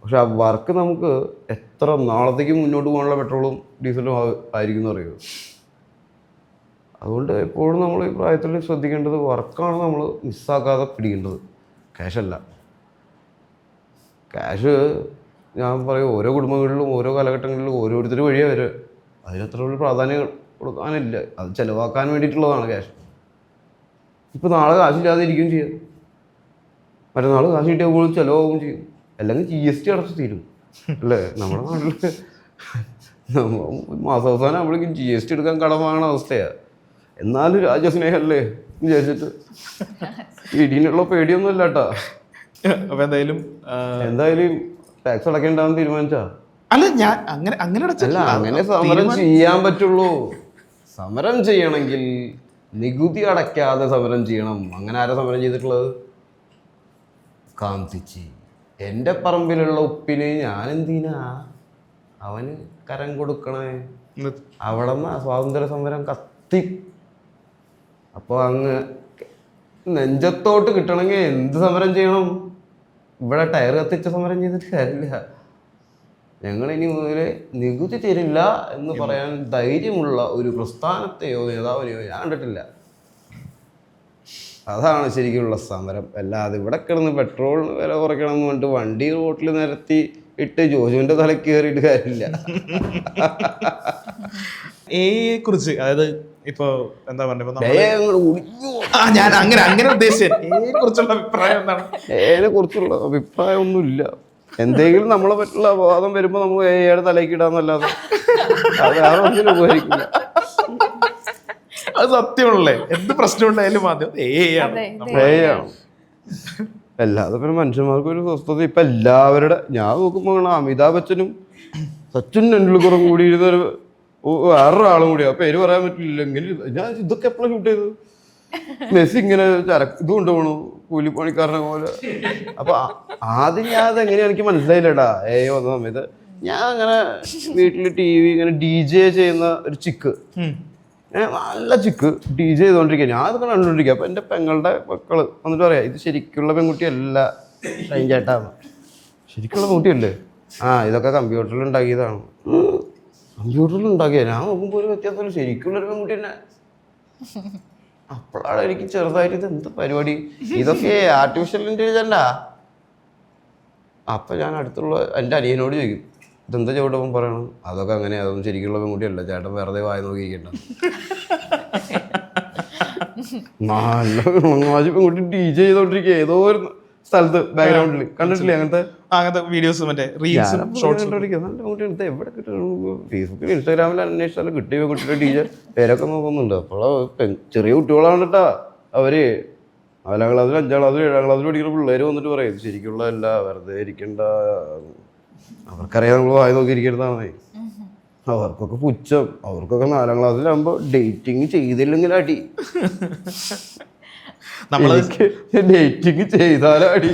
പക്ഷെ ആ വർക്ക് നമുക്ക് എത്ര നാളത്തേക്ക് മുന്നോട്ട് പോകാനുള്ള പെട്രോളും ഡീസലും ആയിരിക്കും എന്ന് അറിയുമോ. അതുകൊണ്ട് എപ്പോഴും നമ്മൾ ഈ പ്രായത്തിൽ ശ്രദ്ധിക്കേണ്ടത് വർക്കാണ് നമ്മൾ മിസ്സാക്കാതെ പിടിക്കേണ്ടത്, ക്യാഷല്ല. ക്യാഷ് ഞാൻ പറയും ഓരോ കുടുംബങ്ങളിലും ഓരോ കാലഘട്ടങ്ങളിലും ഓരോരുത്തർ വഴിയാണ് വരിക. അതിനത്ര ഒരു പ്രാധാന്യം കൊടുക്കാനില്ല, അത് ചിലവാക്കാൻ വേണ്ടിയിട്ടുള്ളതാണ് ക്യാഷ്. ഇപ്പോൾ നാളെ കാശില്ലാതെ ഇരിക്കുകയും ചെയ്യും, മറ്റന്നാൾ കാശ് കിട്ടിയപ്പോൾ ചിലവാകുകയും ചെയ്യും. അല്ലെങ്കിൽ GST അടച്ച് തീരും അല്ലേ. നമ്മുടെ നാട്ടിൽ മാസാവസാനം നമ്മളേക്കും GST എടുക്കാൻ കടം വാങ്ങണ അവസ്ഥയാണ്. എന്നാലും രാജ്യസ്നേഹമല്ലേ വിചാരിച്ചിട്ട് ഇടിയുള്ള പേടിയൊന്നും ഇല്ല കേട്ടാ. അപ്പൊ എന്തായാലും ടാക്സ് അടക്കേണ്ടാന്ന് തീരുമാനിച്ചാ അല്ല ഞാൻ അങ്ങനെ സമരം ചെയ്യാൻ പറ്റുള്ളൂ. സമരം ചെയ്യണമെങ്കിൽ നികുതി അടയ്ക്കാതെ സമരം ചെയ്യണം. അങ്ങനെ ആരാ സമരം ചെയ്തിട്ടുള്ളത്? കാന്തിച്ചി. എൻ്റെ പറമ്പിലുള്ള ഉപ്പിന് ഞാൻ എന്തിനാ അവന് കരം കൊടുക്കണേ? അവിടെ നിന്ന് സ്വാതന്ത്ര്യ സമരം കത്തി. അപ്പോൾ അങ്ങ് നെഞ്ചത്തോട്ട് കിട്ടണമെങ്കിൽ എന്ത് സമരം ചെയ്യണം? ഇവിടെ ടയർ കത്തിച്ച സമരം ചെയ്തിട്ട് കാര്യമില്ല. ഞങ്ങളിനി മുതൽ നികുതി തരില്ല എന്ന് പറയാൻ ധൈര്യമുള്ള ഒരു പ്രസ്ഥാനത്തെയോ നേതാവിനെയോ ഞാൻ കണ്ടിട്ടില്ല. അതാണ് ശരിക്കുള്ള സമരം. അല്ലാതെ ഇവിടെ കിടന്ന് പെട്രോളിന് വില കുറയ്ക്കണം എന്ന് പറഞ്ഞിട്ട് വണ്ടി റോട്ടിൽ നിരത്തി ഇട്ട് ജോജുവിൻ്റെ തല കയറിയിട്ട് കാര്യമില്ല. കുറിച്ച് അതായത് ഇപ്പൊ എന്താ ഞാൻ അങ്ങനെ ഉദ്ദേശിച്ചുള്ള അഭിപ്രായം എന്താണ്? കുറിച്ചുള്ള അഭിപ്രായം ഒന്നുമില്ല. എന്തെങ്കിലും നമ്മളെ പറ്റുള്ള അപവാദം വരുമ്പോ നമ്മൾ ഏയുടെ തലയ്ക്ക് ഇടാന്നല്ലാതെ അത് വേറെ ഒന്നിനും ഉപകരിക്കില്ല. അത് സത്യമാണല്ലേ, എന്ത് പ്രശ്നം ഉണ്ടായാലും ആദ്യം അല്ലാതെ പിന്നെ മനുഷ്യന്മാർക്ക് ഒരു സ്വസ്ഥത ഇപ്പൊ എല്ലാവരുടെ ഞാൻ നോക്കുമ്പോ അമിതാഭ് ബച്ചനും സച്ചിൻ ടെണ്ടുൽക്കറും കൂടി ഇരുന്നൊരു വേറൊരാളും കൂടിയാ പേര് പറയാൻ പറ്റില്ല. എങ്ങനെ ഞാൻ ഇതൊക്കെ എപ്പോഴും ഷൂട്ട് ചെയ്തത്? മെസ്സി ഇങ്ങനെ ഇത് കൊണ്ടുപോകണു കൂലിപ്പണിക്കാരനെ പോലെ. അപ്പൊ ആദ്യം ഞാൻ അതെങ്ങനെയാ എനിക്ക് മനസ്സിലായില്ലടാ വന്ന സമയത്ത്. ഞാൻ അങ്ങനെ വീട്ടിൽ TV ഇങ്ങനെ DJ ചെയ്യുന്ന ഒരു ചിക്ക്, നല്ല ചിക്ക് DJ ചെയ്തോണ്ടിരിക്കുക. ഞാൻ അതൊക്കെ കണ്ടുകൊണ്ടിരിക്കുക. അപ്പൊ എൻ്റെ പെങ്ങളുടെ മക്കള് വന്നിട്ട് പറയാം, ഇത് ശരിക്കുള്ള പെൺകുട്ടിയല്ല ഷൈൻ ചേട്ടാന്ന്. ശരിക്കുള്ള പെൺകുട്ടിയല്ലേ? ഇതൊക്കെ കമ്പ്യൂട്ടറിൽ ഉണ്ടാക്കിയതാണ്. കമ്പ്യൂട്ടറിൽ ഉണ്ടാക്കിയ ഞാൻ നോക്കുമ്പോൾ ഒരു വ്യത്യാസമല്ല, ശരിക്കുള്ളൊരു പെൺകുട്ടി തന്നെ. അപ്പോഴാണ് എനിക്ക് ചെറുതായിട്ട് ഇത് എന്ത് പരിപാടി, ഇതൊക്കെ ആർട്ടിഫിഷ്യൽ ഇൻ്റലിജൻറ്റാ. അപ്പം ഞാൻ അടുത്തുള്ള എൻ്റെ അനിയനോട് ചോദിക്കും, ഇതെന്താ ചവിട്ടപ്പം പറയണം? അതൊക്കെ അങ്ങനെ, അതൊന്നും ശരിക്കുള്ള പെൺകുട്ടിയല്ല ചേട്ടൻ, വെറുതെ വായ നോക്കിയിരിക്കണ്ട. നല്ല പെൺകുട്ടി DJ ചെയ്തോണ്ടിരിക്കുക ഏതോ ഒരു സ്ഥലത്ത് ബാക്ക്ഗ്രൗണ്ടിൽ. കണ്ടിട്ടില്ലേ അങ്ങനത്തെ വീഡിയോസ്? മറ്റേ റീൽസും ഷോർട്സും നല്ല പെൺകുട്ടി എടുത്ത് എവിടെ കിട്ടും? ഫേസ്ബുക്കിൽ ഇൻസ്റ്റാഗ്രാമിൽ അന്വേഷിച്ചാലും കിട്ടിയ കുട്ടിയുടെ ടീച്ചർ പേരൊക്കെ നോക്കുന്നുണ്ട്. അപ്പോൾ ചെറിയ കുട്ടികളാണ് കേട്ടാ അവര്. 4ാം ക്ലാസ്സിൽ 5ാം ക്ലാസ്സിൽ 7ാം ക്ലാസ്സിൽ പഠിക്കുന്ന പിള്ളേർ വന്നിട്ട് പറയും ശരിക്കുള്ളതല്ല, വെറുതെ ഇരിക്കണ്ട. അവർക്കറിയാം നമ്മൾ വായി നോക്കിയിരിക്കുന്നതാണ്. അവർക്കൊക്കെ പുച്ഛം. അവർക്കൊക്കെ 4ാം ക്ലാസ്സിലാകുമ്പോൾ ഡേറ്റിങ് ചെയ്തില്ലെങ്കിൽ അടി. നമ്മള് ഡേറ്റിംഗ് ചെയ്താലോ അടി.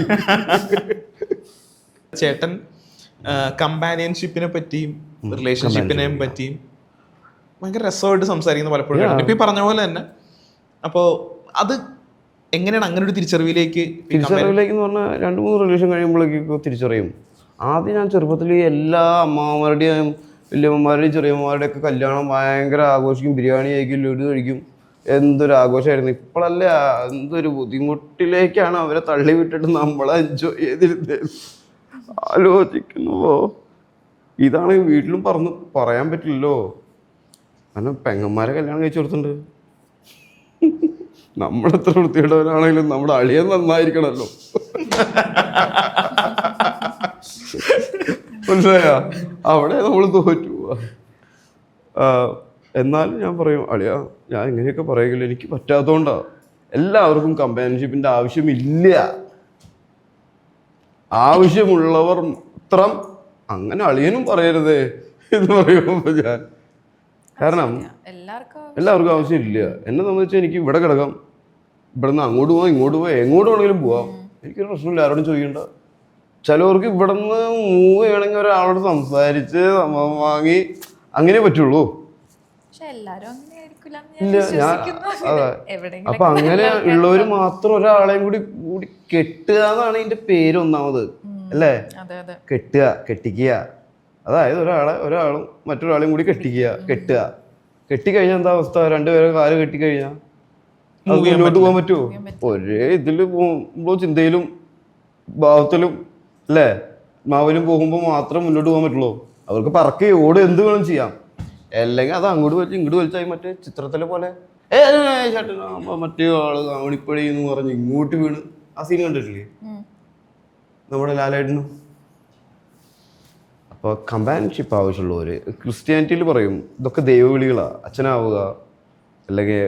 ചേട്ടൻ കമ്പാനിയൻഷിപ്പിനെ പറ്റിയും റിലേഷൻഷിപ്പിനെയും പറ്റിയും ഭയങ്കര രസമായിട്ട് സംസാരിക്കുന്ന പലപ്പോഴും കേട്ടിട്ടുണ്ട്. ഇപ്പൊ ഈ പറഞ്ഞ പോലെ തന്നെ. അപ്പോ അത് എങ്ങനെയാണ് അങ്ങനെ ഒരു തിരിച്ചറിവിലേക്ക് എന്ന് പറഞ്ഞാൽ 2-3 റിലേഷൻ കഴിയുമ്പോഴേക്കും തിരിച്ചറിയും. ആദ്യം ഞാൻ ചെറുപ്പത്തിൽ എല്ലാ അമ്മമാരുടെയും വലിയമ്മമാരുടെയും ചെറിയമ്മമാരുടെയും ഒക്കെ കല്യാണം ഭയങ്കര ആഘോഷിക്കും, ബിരിയാണി കഴിക്കും, ലഡു കഴിക്കും, എന്തൊരു ആഘോഷമായിരുന്നു. ഇപ്പോഴല്ലേ എന്തൊരു ബുദ്ധിമുട്ടിലേക്കാണ് അവരെ തള്ളി വിട്ടിട്ട് നമ്മളെ എൻജോയ് ചെയ്തിരുന്നത്. ആലോചിക്കുന്നുവോ? ഇതാണ് വീട്ടിലും പറയാൻ പറ്റില്ലല്ലോ. കാരണം പെങ്ങന്മാരെ കല്യാണം കഴിച്ചു കൊടുത്തിട്ടുണ്ട്. നമ്മളെത്ര വൃത്തിയുള്ളവരാണെങ്കിലും നമ്മുടെ അളിയൻ നന്നായിരിക്കണമല്ലോ. മനസ്സിലായ? അവിടെ നമ്മൾ തോറ്റു പോവാ. എന്നാലും ഞാൻ പറയും, അളിയ ഞാൻ ഇങ്ങനെയൊക്കെ പറയുകയില്ല, എനിക്ക് പറ്റാത്തതുകൊണ്ടാണ്. എല്ലാവർക്കും കമ്പാനിയൻഷിപ്പിൻ്റെ ആവശ്യമില്ല. ആവശ്യമുള്ളവർ മാത്രം. അങ്ങനെ അളിയനും പറയരുതേ എന്ന് പറയുമ്പോൾ ഞാൻ, കാരണം എല്ലാവർക്കും ആവശ്യമില്ല. എന്നെ സംബന്ധിച്ച് എനിക്ക് ഇവിടെ കിടക്കാം, ഇവിടുന്ന് അങ്ങോട്ട് പോവാം, ഇങ്ങോട്ട് പോവാം, എങ്ങോട്ട് വേണമെങ്കിലും പോവാം. എനിക്കൊരു പ്രശ്നമില്ല, ആരോടും ചോദിക്കണ്ട. ചിലവർക്ക് ഇവിടെ നിന്ന് മൂവ് ചെയ്യണമെങ്കിൽ ഒരാളോട് സംസാരിച്ച് വാങ്ങി അങ്ങനെ പറ്റുള്ളൂ. ഇല്ല, അപ്പൊ അങ്ങനെ ഉള്ളവര് മാത്രം ഒരാളെയും കൂടി കെട്ടുക എന്നാണ് ഇതിന്റെ പേര് ഒന്നാമത്, അല്ലേ? കെട്ടിക്കുക. അതായത് ഒരാളും മറ്റൊരാളെയും കൂടി കെട്ടുക. കെട്ടിക്കഴിഞ്ഞാൽ എന്താ അവസ്ഥ? രണ്ടുപേരെ കാല് കെട്ടിക്കഴിഞ്ഞാൽ മുന്നോട്ട് പോകാൻ പറ്റുമോ? ഒരേ ഇതിൽ പോകുമ്പോ ചിന്തയിലും ഭാവത്തിലും, അല്ലേ, മാവിലും പോകുമ്പോൾ മാത്രം മുന്നോട്ട് പോകാൻ പറ്റുള്ളൂ. അവർക്ക് പറക്കി ഓട് എന്ത് വേണം ചെയ്യാം. അല്ലെങ്കിൽ അത് അങ്ങോട്ട് വലിച്ച് ഇങ്ങോട്ട് വലിച്ചായി. മറ്റേ ചിത്രത്തിലെ പോലെ ചേട്ടൻ മറ്റേ ആള് കാവണിപ്പടി എന്ന് പറഞ്ഞ് ഇങ്ങോട്ട് വീണ് ആ സീൻ കണ്ടിട്ടില്ലേ നമ്മുടെ ലാലേട്ടനും? അപ്പോൾ കമ്പാനിയൻഷിപ്പ് ആവശ്യമുള്ളവർ ക്രിസ്ത്യാനിറ്റിയിൽ പറയും ഇതൊക്കെ ദൈവവിളികളാണ്. അച്ഛനാവുക അല്ലെങ്കിൽ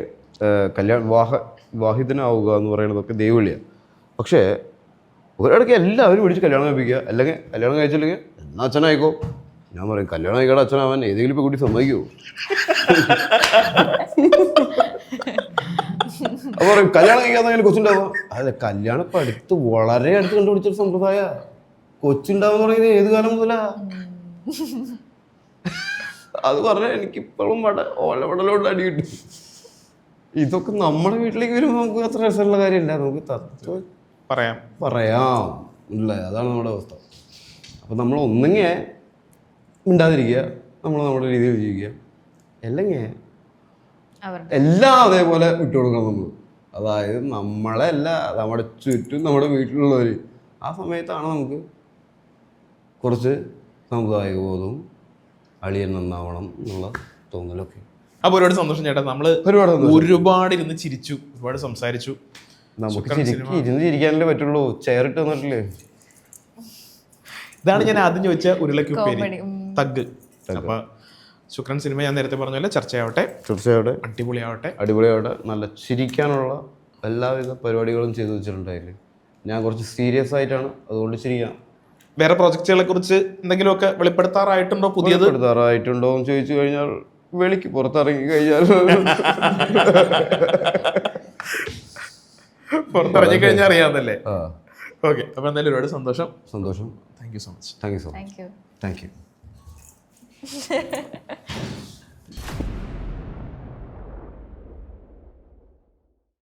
വിവാഹിതനാവുക എന്ന് പറയുന്നതൊക്കെ ദൈവവിളിയാണ്. പക്ഷേ ഒരിടയ്ക്ക് എല്ലാവരും പിടിച്ച് കല്യാണം കഴിപ്പിക്കുക, അല്ലെങ്കിൽ കല്യാണം കഴിച്ചില്ലെങ്കിൽ എന്നാ അച്ഛനായിക്കോ. ഞാൻ പറയും കല്യാണം കഴിക്കാതെ അച്ഛനാവാൻ ഏതെങ്കിലും ഇപ്പോൾ കൂടി സമ്മതിക്കുമോ? അപ്പോൾ പറയും കല്യാണം കഴിക്കാതെ അങ്ങനെ കൊച്ചുണ്ടാവുക. അതെ, കല്യാണം ഇപ്പം വളരെ അടുത്ത് കണ്ടുപിടിച്ചൊരു സമ്പ്രദായ. കൊച്ചുണ്ടാവുന്ന പറയുന്നത് ഏത് കാലം മുതലാ? അത് പറഞ്ഞാൽ എനിക്കിപ്പോഴും ഓലവടലോട്ട് അടി കിട്ടും. ഇതൊക്കെ നമ്മുടെ വീട്ടിലേക്ക് വരുമ്പോൾ നമുക്ക് അത്ര രസമുള്ള കാര്യമില്ല. നമുക്ക് തത്വം പറയാം ഇല്ല, അതാണ് നമ്മുടെ അവസ്ഥ. അപ്പം നമ്മൾ ഒന്നെങ്കിൽ മിണ്ടാതിരിക്കുക, നമ്മൾ നമ്മുടെ രീതിയിൽ ജീവിക്കുക, അല്ലെങ്കിൽ എല്ലാം അതേപോലെ വിട്ടുകൊടുക്കണം നമ്മൾ. അതായത് നമ്മളല്ല, നമ്മുടെ ചുറ്റും നമ്മുടെ വീട്ടിലുള്ളവർ. ആ സമയത്താണ് നമുക്ക് കുറച്ച് സാമുദായിക ബോധവും അളിയൻ നന്നാവണം എന്നുള്ള തോന്നലൊക്കെ. അപ്പോൾ ഒരുപാട് സന്തോഷം ചേട്ടാ. നമ്മള് ഒരുപാട് ഇരുന്ന് ചിരിച്ചു, ഒരുപാട് സംസാരിച്ചു. നമുക്ക് ഇരുന്ന് ചിരിക്കാനല്ലേ പറ്റുള്ളൂ, ചെയറിട്ട് തന്നിട്ടില്ലേ. ഇതാണ് ഞാൻ ആദ്യം ചോദിച്ച ഉരുളക്കുപ്പേരി തഗ്. അപ്പൊ ശുക്രൻ സിനിമ ഞാൻ നേരത്തെ പറഞ്ഞ പോലെ ചർച്ചയാവട്ടെ, അടിപൊളിയാവട്ടെ. നല്ല ചിരിക്കാനുള്ള എല്ലാവിധ പരിപാടികളും ചെയ്തു വെച്ചിട്ടുണ്ടായില്ലേ. ഞാൻ കുറച്ച് സീരിയസ് ആയിട്ടാണ്, അതുകൊണ്ട് ചിരിക്കാം. വേറെ പ്രോജക്റ്റുകളെ കുറിച്ച് എന്തെങ്കിലുമൊക്കെ വെളിപ്പെടുത്താറായിട്ടുണ്ടോ? വെളിപ്പെടുത്താറായിട്ടുണ്ടോ എന്ന് ചോദിച്ചു കഴിഞ്ഞാൽ വെളിക്ക് പുറത്തിറങ്ങി കഴിഞ്ഞാൽ അറിയാന്നല്ലേ. ഓക്കെ, അപ്പൊ എന്തായാലും ഒരുപാട് സന്തോഷം. Thank you so much.